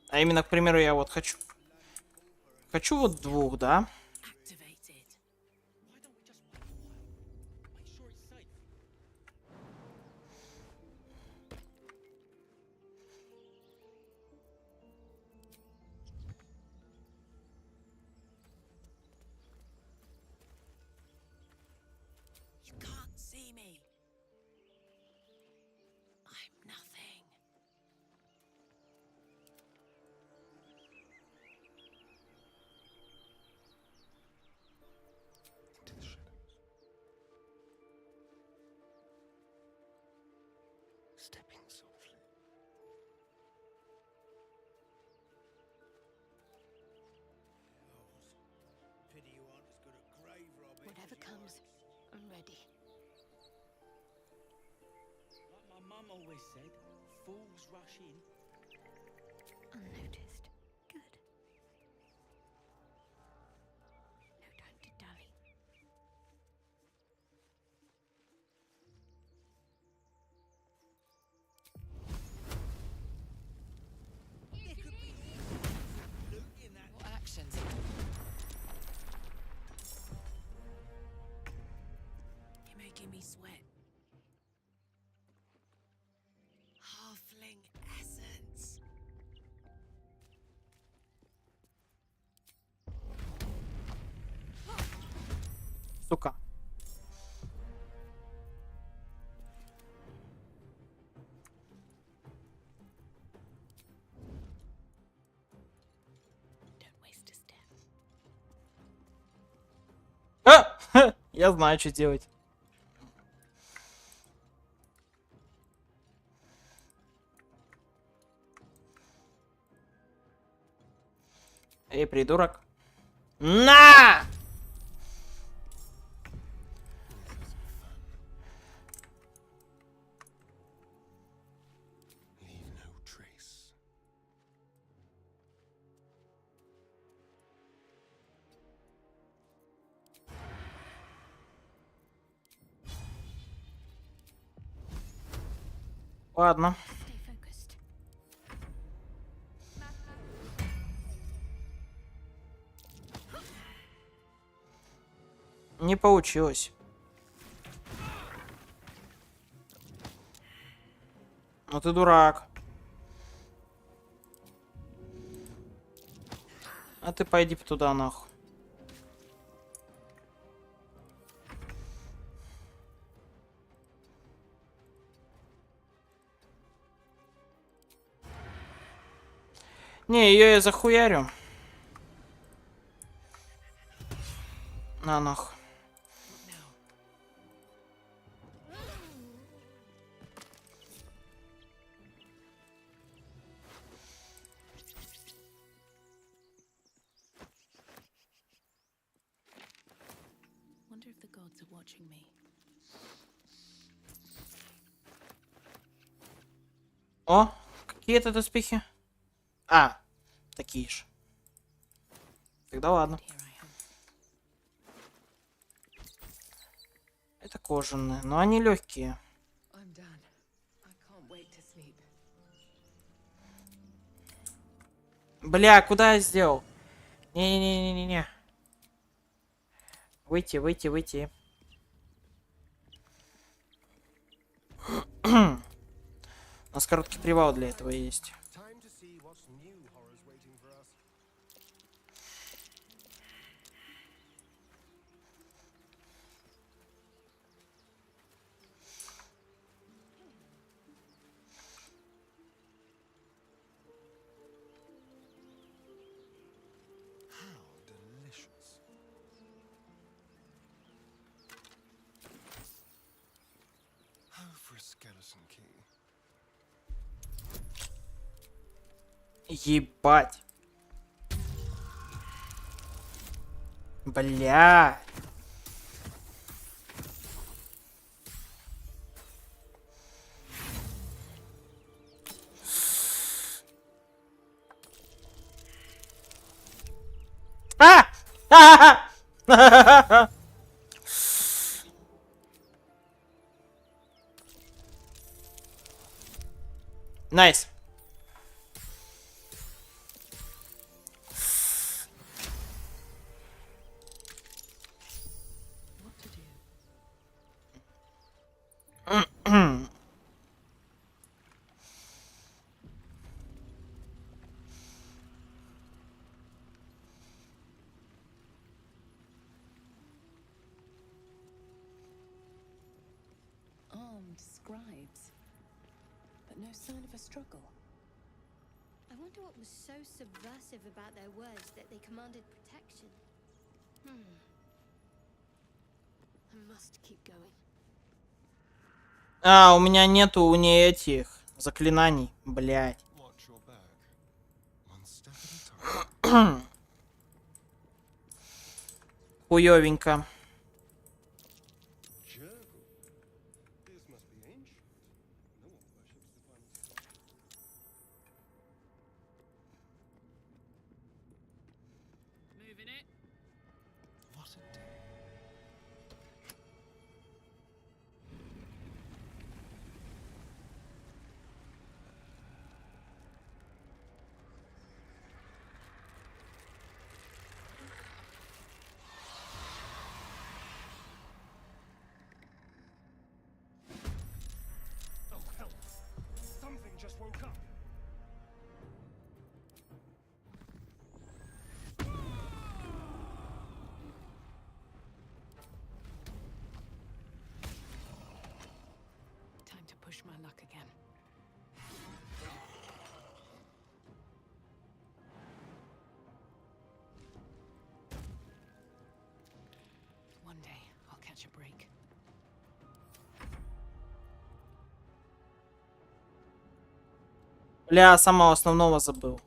А именно, к примеру, я вот хочу... Хочу вот двух, да? Stepping softly. Pity you aren't as good at grave robbing. Whatever comes, I'm ready. Like my mum always said, fools rush in. Unnoticed. Good. No time to dally. What actions? You're making me sweat. Halfling essence. Сука. Don't waste a step. Я знаю, что делать. Эй, придурок. На! Leave no trace. Ладно. Stay focused. Не получилось. Ну ты дурак. А ты пойди туда нахуй. Не, ее я захуярю. На нахуй. Wonder if the gods are watching me. О, какие это доспехи? А, такие же. Тогда ладно. Это кожаные, но они легкие. I'm done. I can't wait to sleep. Бля, куда я сделал? Не-не-не-не-не. Выйти, выйти, выйти. У нас короткий привал для этого есть. Time to see what's new horrors waiting for us. How skeleton key. Ебать. Бля. А! Найс. Armed scribes, but no sign of a struggle. I wonder what was so subversive about their words that they commanded protection. I must keep going. А, у меня нету у нее этих заклинаний, блядь. Хуёвенько. Something just woke up. Time to push my luck again. One day I'll catch a break. Бля, самого основного забыл.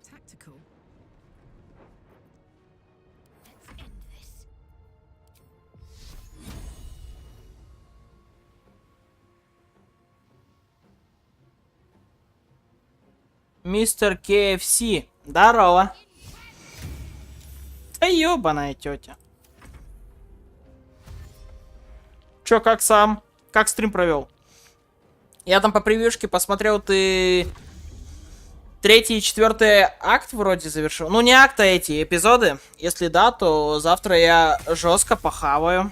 Tactical. Let's end this. Мистер KFC. Здорово. Да ёбаная тетя. Чё, как сам? Как стрим провел? Я там по превьюшке посмотрел, ты 3-й и 4-й акт вроде завершил. Ну не акт, а эти эпизоды. Если да, то завтра я жестко похаваю.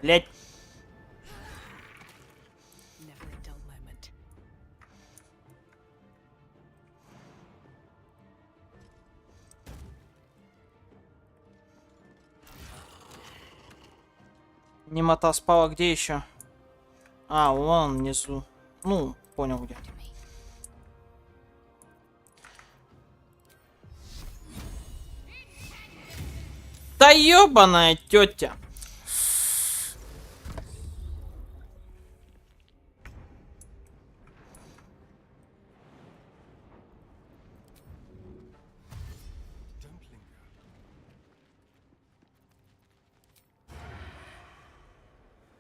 Блять. Never a dull moment. Немота спала, где еще? А, вон внизу. Ну, понял где. Да ёбаная тетя.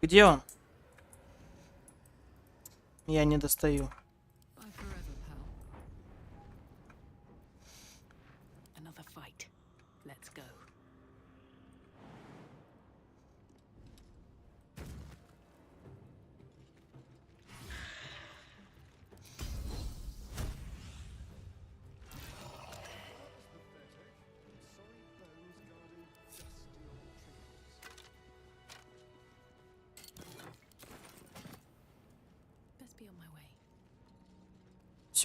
Где он? Я не достаю. Bye forever, pal. Another fight. Let's go.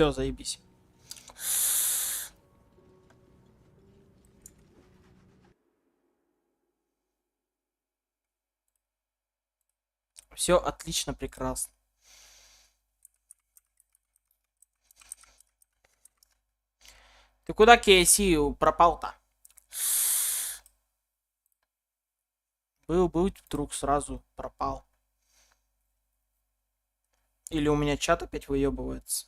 Все, заебись. Все отлично, прекрасно. Ты куда, KSI, пропал-то? Был, вдруг сразу пропал. Или у меня чат опять выебывается?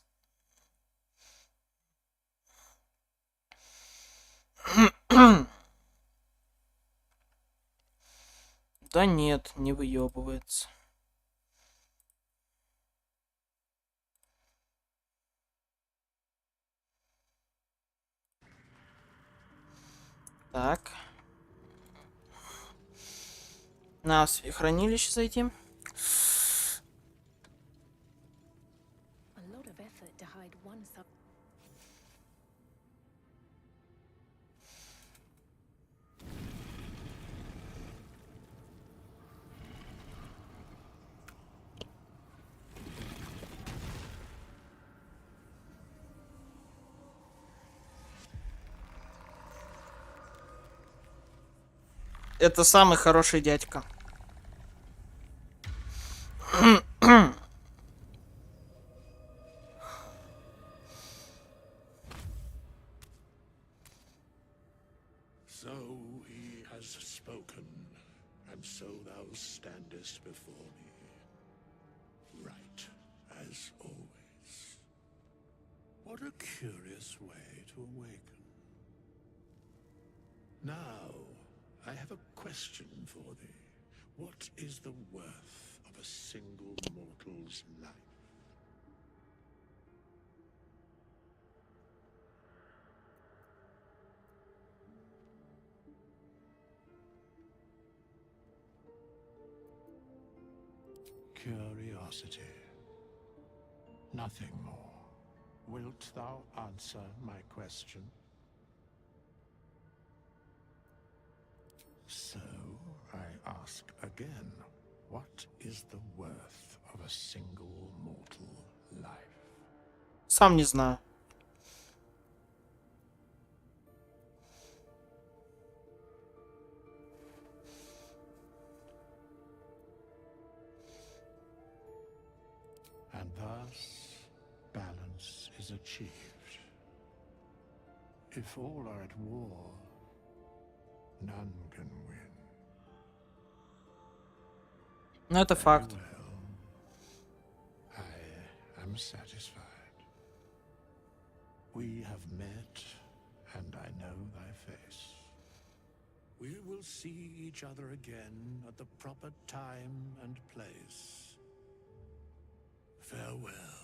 Да нет, не выебывается. Так. На хранилище зайти. Это самый хороший дядька. So he has spoken, and so thou standest before me, right as always. What a curious way to awaken. Now, I have a question for thee. What is the worth of a single mortal's life? Curiosity. Nothing more. Wilt thou answer my question? So, I ask again, what is the worth of a single mortal life? Сам не знаю. And thus, balance is achieved. If all are at war, none can win. Ну, это факт. I am satisfied. We have met, and I know thy face. We will see each other again at the proper time and place. Farewell.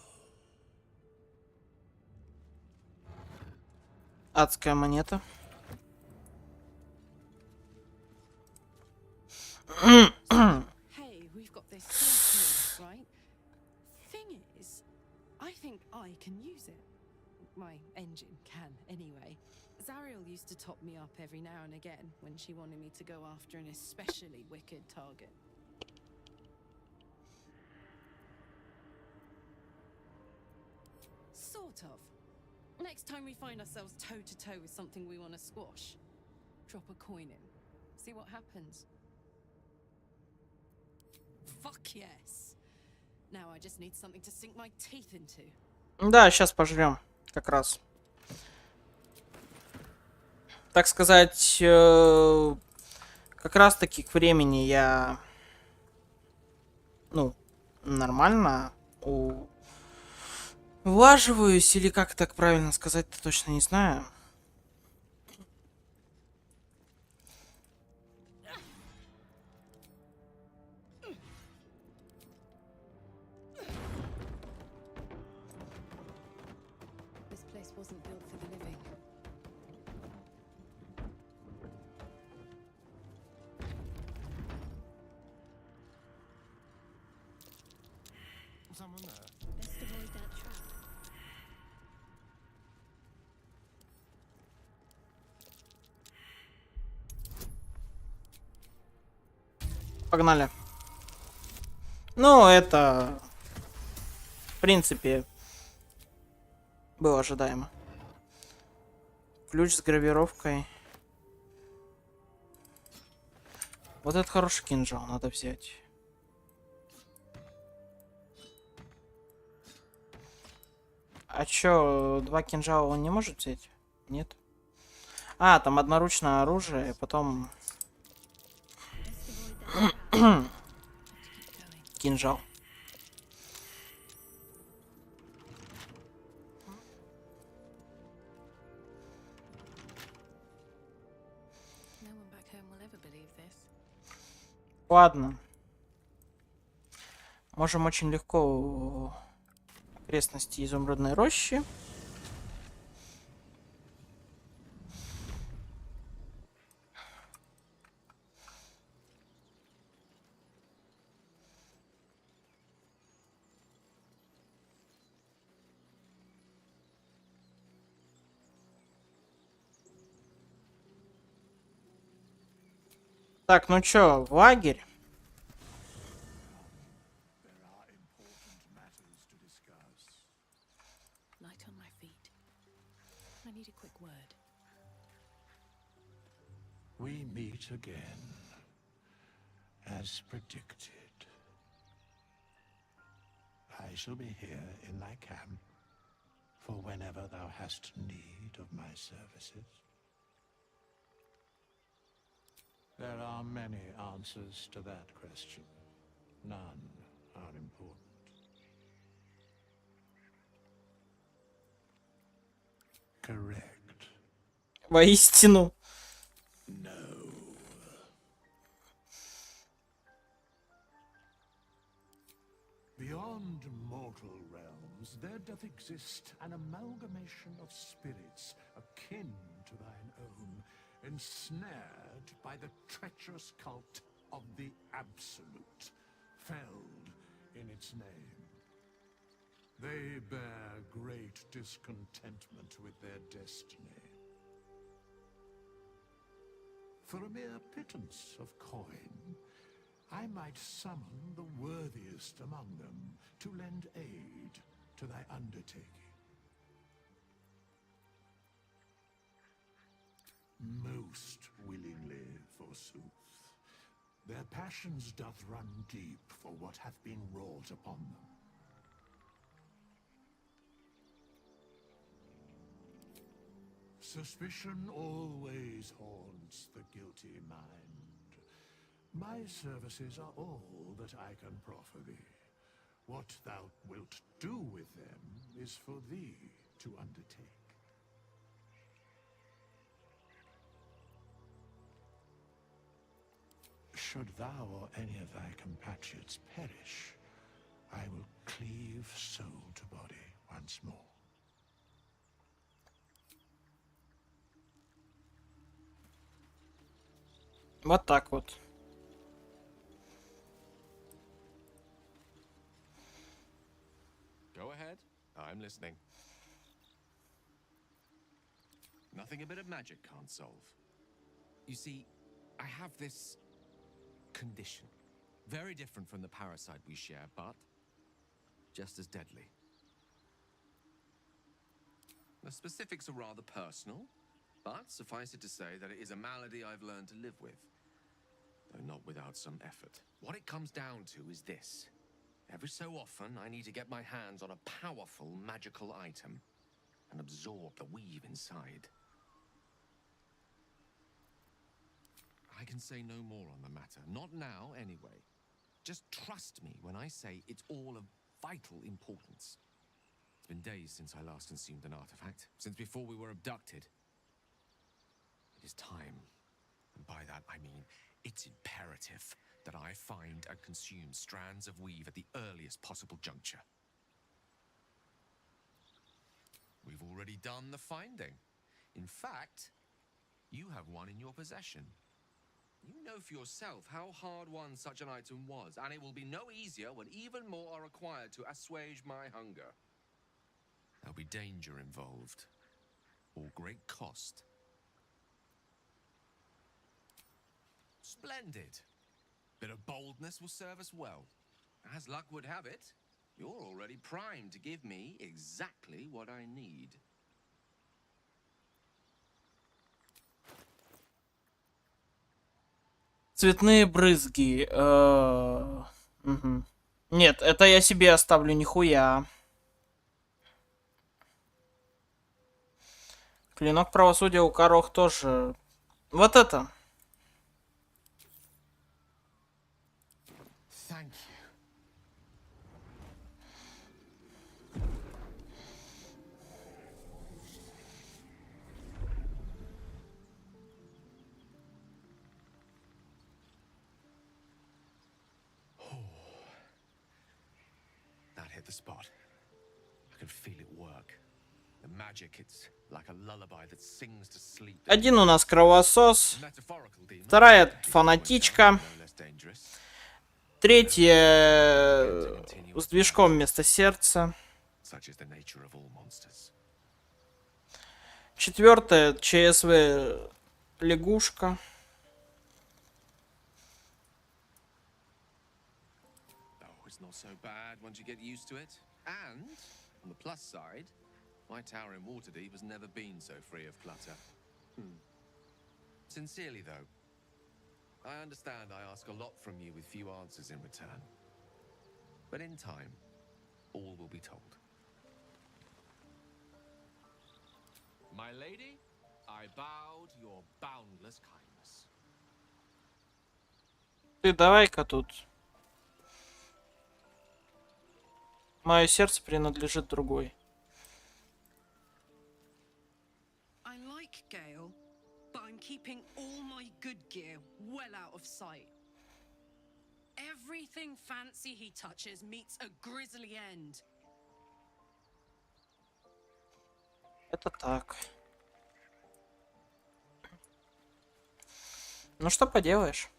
Адская монета. Hey, we've got this circle, right? Thing is, I think I can use it. My engine can, anyway. Zariel used to top me up every now and again when she wanted me to go after an especially wicked target. Sort of. Next time we find ourselves toe-to-toe with something we want to squash, drop a coin in. See what happens. Fuck yes. Now I just need something to sink my teeth into. Да, сейчас пожрем. Как раз. Так сказать, как раз таки к времени я, ну, нормально улаживаюсь, или как так правильно сказать-то, точно не знаю. This place wasn't built for the living. Someone there? Best avoid that trap. Погнали. Ну, это, в принципе, Было ожидаемо. Ключ с гравировкой. Вот этот хороший кинжал надо взять. А чё, 2 кинжала он не может взять? Нет? А, там одноручное оружие, потом... кинжал. Ладно. Можем очень легко окрестности изумрудной рощи. Так, ну чё, в лагерь? Light on my feet. I need a quick word. We meet again, as predicted. I shall be here in thy camp, for whenever thou hast need of my services. There are many answers to that question. None are important. Correct. Воистину. No. Beyond mortal realms, there doth exist an amalgamation of spirits akin to thine own, ensnared by the treacherous cult of the Absolute, felled in its name. They bear great discontentment with their destiny. For a mere pittance of coin, I might summon the worthiest among them to lend aid to thy undertaking. Most willingly, forsooth. Their passions doth run deep for what hath been wrought upon them. Suspicion always haunts the guilty mind. My services are all that I can proffer thee. What thou wilt do with them is for thee to undertake. Should thou or any of thy compatriots perish, I will cleave soul to body once more. Вот так вот. Go ahead. I'm listening. Nothing a bit of magic can't solve. You see, I have this condition. Very different from the parasite we share, but just as deadly. The specifics are rather personal, but suffice it to say that it is a malady I've learned to live with, though not without some effort. What it comes down to is this. Every so often, I need to get my hands on a powerful magical item and absorb the weave inside. I can say no more on the matter. Not now, anyway. Just trust me when I say it's all of vital importance. It's been days since I last consumed an artifact, since before we were abducted. It is time, and by that I mean it's imperative that I find and consume strands of weave at the earliest possible juncture. We've already done the finding. In fact, you have one in your possession. You know for yourself how hard-won such an item was, and it will be no easier when even more are required to assuage my hunger. There'll be danger involved, or great cost. Splendid. Bit of boldness will serve us well. As luck would have it, You're already primed to give me exactly what I need. Цветные брызги. Мгм. Нет, это я себе оставлю, нихуя. Клинок правосудия у Корох тоже. Вот это. Thank you. That hit the spot. I can feel it work. The magic, it's like a lullaby that sings to sleep. Один у нас кровосос. Metaphorical demon. Вторая фанатичка. Третья с движком вместо сердца. Such is the nature of all monsters. Четвертая ЧСВ лягушка. Oh, it's not so bad once you get used to it. And, on the plus side, my tower in Waterdeep has never been so free of clutter. Sincerely, though, I understand I ask a lot from you with few answers in return. But in time, all will be told. My lady, I bow to your boundless kindness. Ты давай-ка тут. Мое сердце принадлежит другой. I like Gale, but I'm keeping all my good gear well out of sight. Everything fancy he touches meets a grisly end. Это так. Ну что поделаешь?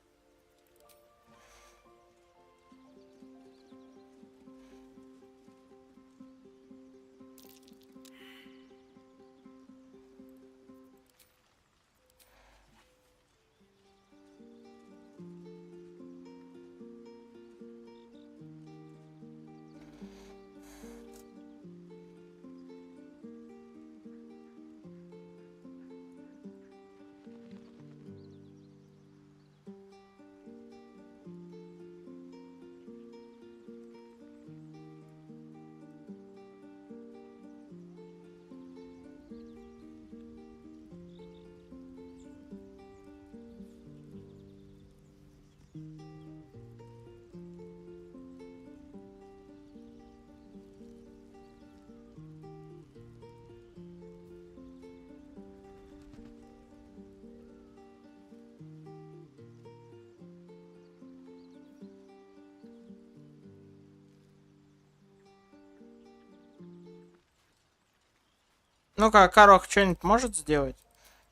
Ну-ка, Корох что-нибудь может сделать,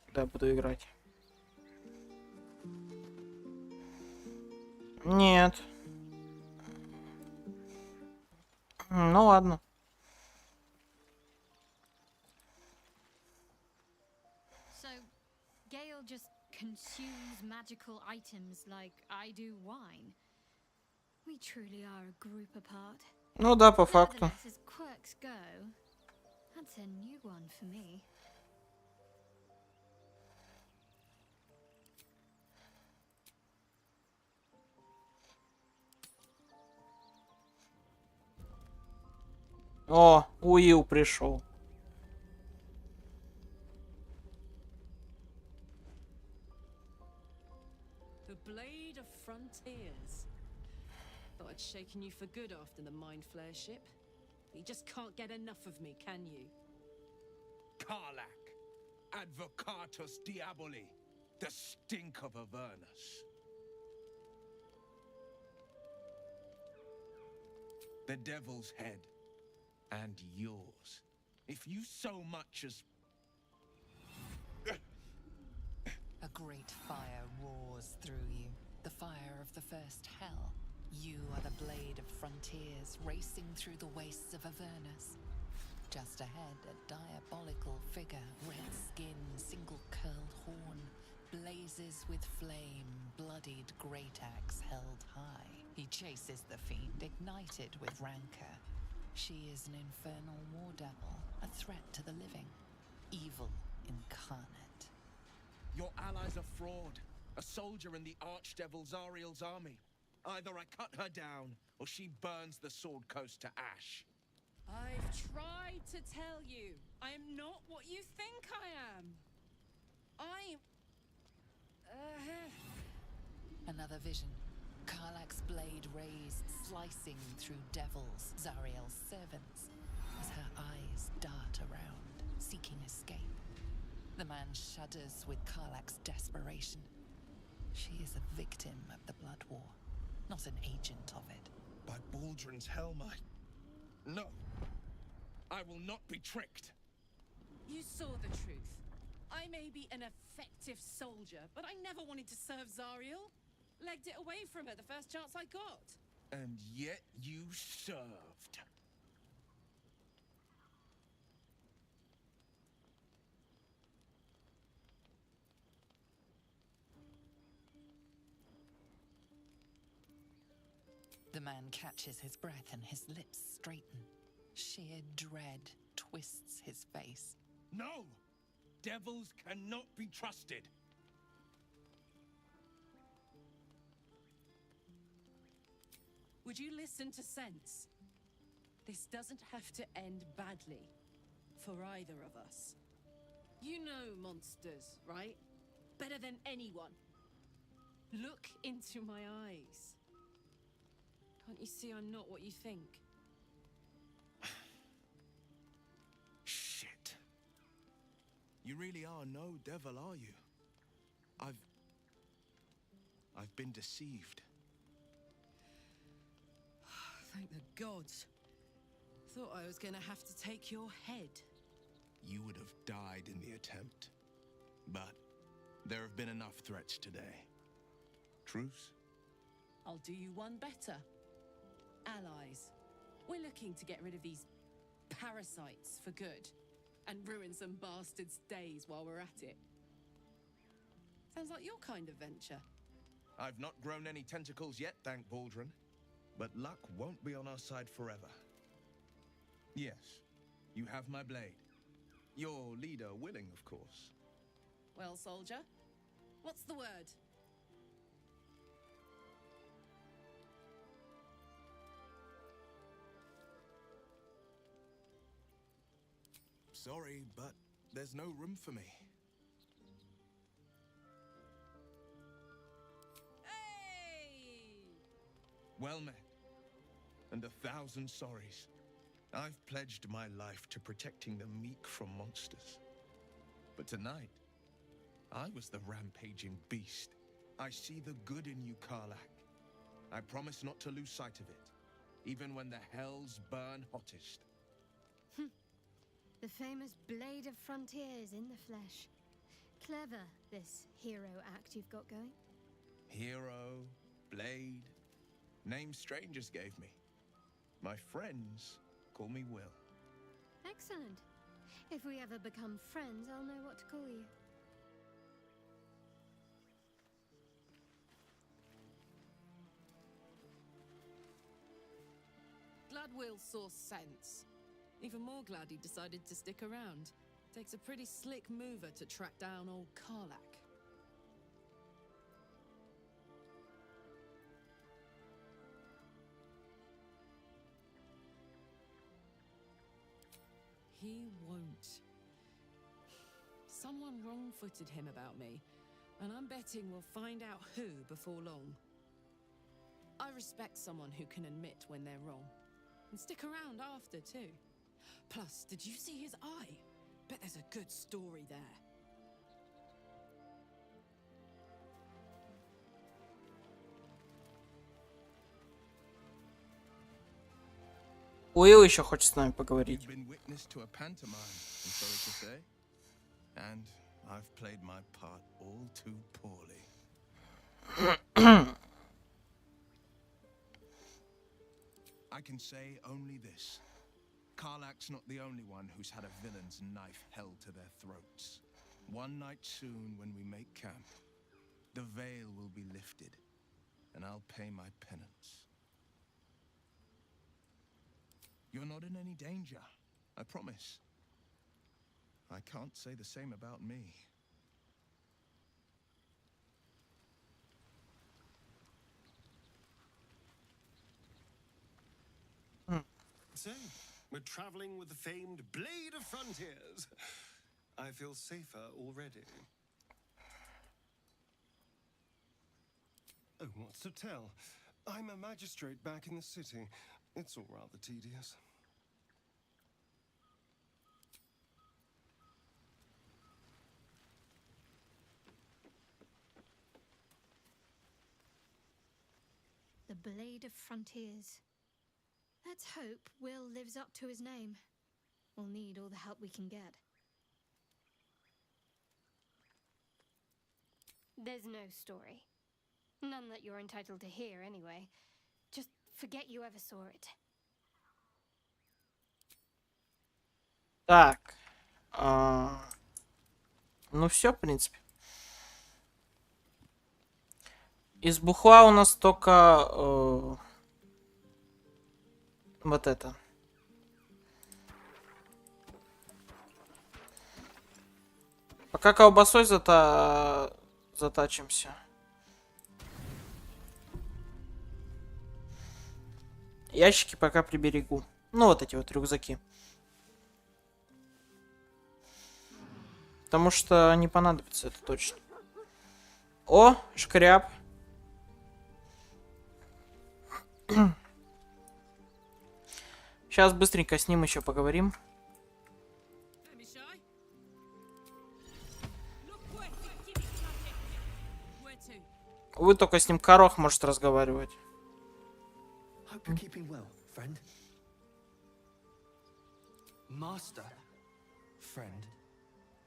когда я буду играть? Нет. Ну ладно. So, Gale just consumes magical items like I do wine. We truly are a group apart. Ну да, по факту. Nevertheless, as quirks go, that's a new one for me. О, Уилл пришел. The Blade of Frontiers. Thought I'd shaken you for good after the Mind Flare ship. You just can't get enough of me, can you? Karlak, Advocatus Diaboli, the stink of Avernus. The Devil's Head, and yours. If you so much as... A great fire roars through you, the fire of the first hell. You are the Blade of Frontiers, racing through the wastes of Avernus. Just ahead, a diabolical figure, red skin, single-curled horn, blazes with flame, bloodied great axe held high. He chases the fiend, ignited with rancor. She is an infernal war devil, a threat to the living. Evil incarnate. Your allies are fraud. A soldier in the archdevil Zariel's army. Either I cut her down, or she burns the Sword Coast to ash. I've tried to tell you, I am not what you think I am. I'm... Another vision. Karlach's blade raised, slicing through devils, Zariel's servants, as her eyes dart around, seeking escape. The man shudders with Karlach's desperation. She is a victim of the Blood War, not an agent of it. By Baldrin's helm, No. I will not be tricked. You saw the truth. I may be an effective soldier, but I never wanted to serve Zariel. Legged it away from her the first chance I got. And yet you served. The man catches his breath and his lips straighten. Sheer dread twists his face. No! Devils cannot be trusted. Would you listen to sense? This doesn't have to end badly. For either of us. You know monsters, right? Better than anyone. Look into my eyes. Can't you see I'm not what you think? Shit. You really are no devil, are you? I've been deceived. Thank the gods. Thought I was gonna have to take your head. You would have died in the attempt. But there have been enough threats today. Truce? I'll do you one better. Allies. We're looking to get rid of these parasites for good. And ruin some bastards' days while we're at it. Sounds like your kind of venture. I've not grown any tentacles yet, thank Baldrin. But luck won't be on our side forever. Yes, you have my blade. Your leader willing, of course. Well, soldier, what's the word? Sorry, but there's no room for me. Hey! Well met. And 1,000 sorries. I've pledged my life to protecting the meek from monsters. But tonight, I was the rampaging beast. I see the good in you, Karlach. I promise not to lose sight of it, even when the hells burn hottest. The famous blade of frontiers in the flesh. Clever, this hero act you've got going. Hero, blade, names strangers gave me. My friends call me Will. Excellent. If we ever become friends, I'll know what to call you. Glad Will saw sense. Even more glad he decided to stick around. Takes a pretty slick mover to track down old Karlach. He won't. Someone wrong-footed him about me, and I'm betting we'll find out who before long. I respect someone who can admit when they're wrong, and stick around after too. Plus, did you see his eye? Bet there's a good story there. Уилл еще хочет с нами поговорить. You've been witness to a pantomime, I'm sorry to say. And I've played my part all too poorly. I can say only this. Karlach's not the only one who's had a villain's knife held to their throats. One night soon, when we make camp, the veil will be lifted, and I'll pay my penance. You're not in any danger, I promise. I can't say the same about me. So, we're traveling with the famed Blade of Frontiers. I feel safer already. Oh, what's to tell? I'm a magistrate back in the city. It's all rather tedious. The Blade of Frontiers. Let's hope Will lives up to his name. We'll need all the help we can get. There's no story. None that you're entitled to hear, anyway. Just forget you ever saw it. Так. Ну все, в принципе. Из бухла у нас только вот это. Пока колбасой затачимся. Ящики пока приберегу. Ну, вот эти вот рюкзаки. Потому что не понадобится, это точно. О, шкряб. Сейчас быстренько с ним еще поговорим. Вы только с ним корох может разговаривать. Master, friend,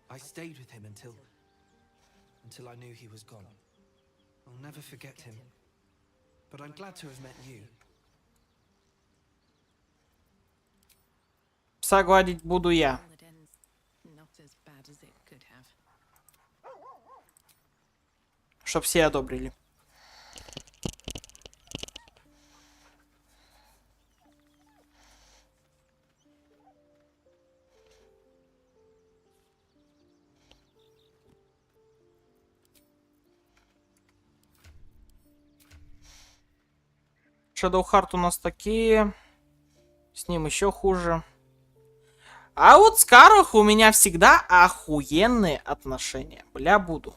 I stayed with him until I knew he was gone. I'll never forget him, but I'm glad to have met you. Пса гладить буду я. Чтоб все одобрили. Shadow Heart у нас такие. С ним еще хуже. А вот с Карох у меня всегда охуенные отношения. Бля, буду.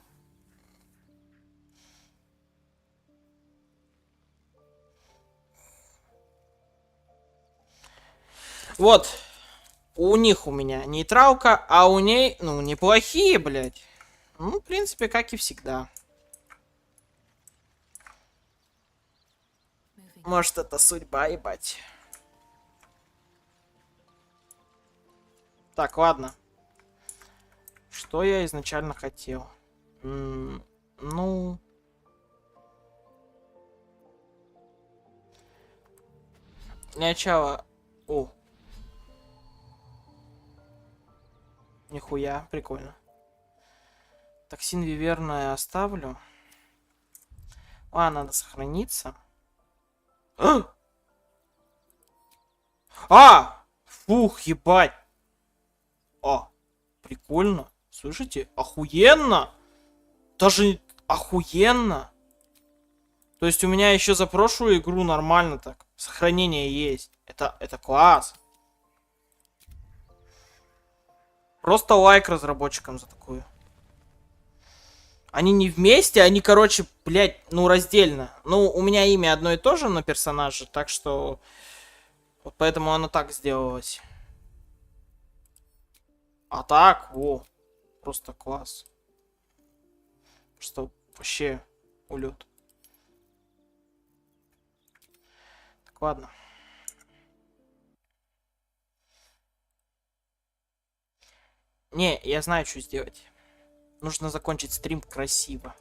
Вот. У них у меня нейтралка, а у ней, ну, неплохие, блядь. Ну, в принципе, как и всегда. Может, это судьба, ебать. Так, ладно. Что я изначально хотел? Ну... Для начала... О. Нихуя, прикольно. Токсин виверна я оставлю. Надо сохраниться. Фух, ебать. Прикольно. Слышите? Охуенно. Даже охуенно. То есть у меня еще за прошлую игру нормально так. Сохранение есть. Это класс. Просто лайк разработчикам за такую. Они не вместе, они, короче, блядь, ну, раздельно. Ну, у меня имя одно и то же на персонаже, так что... Вот поэтому оно так сделалось. А так, во. Просто класс. Что вообще улет. Так, ладно. Не, я знаю, что сделать. Нужно закончить стрим красиво.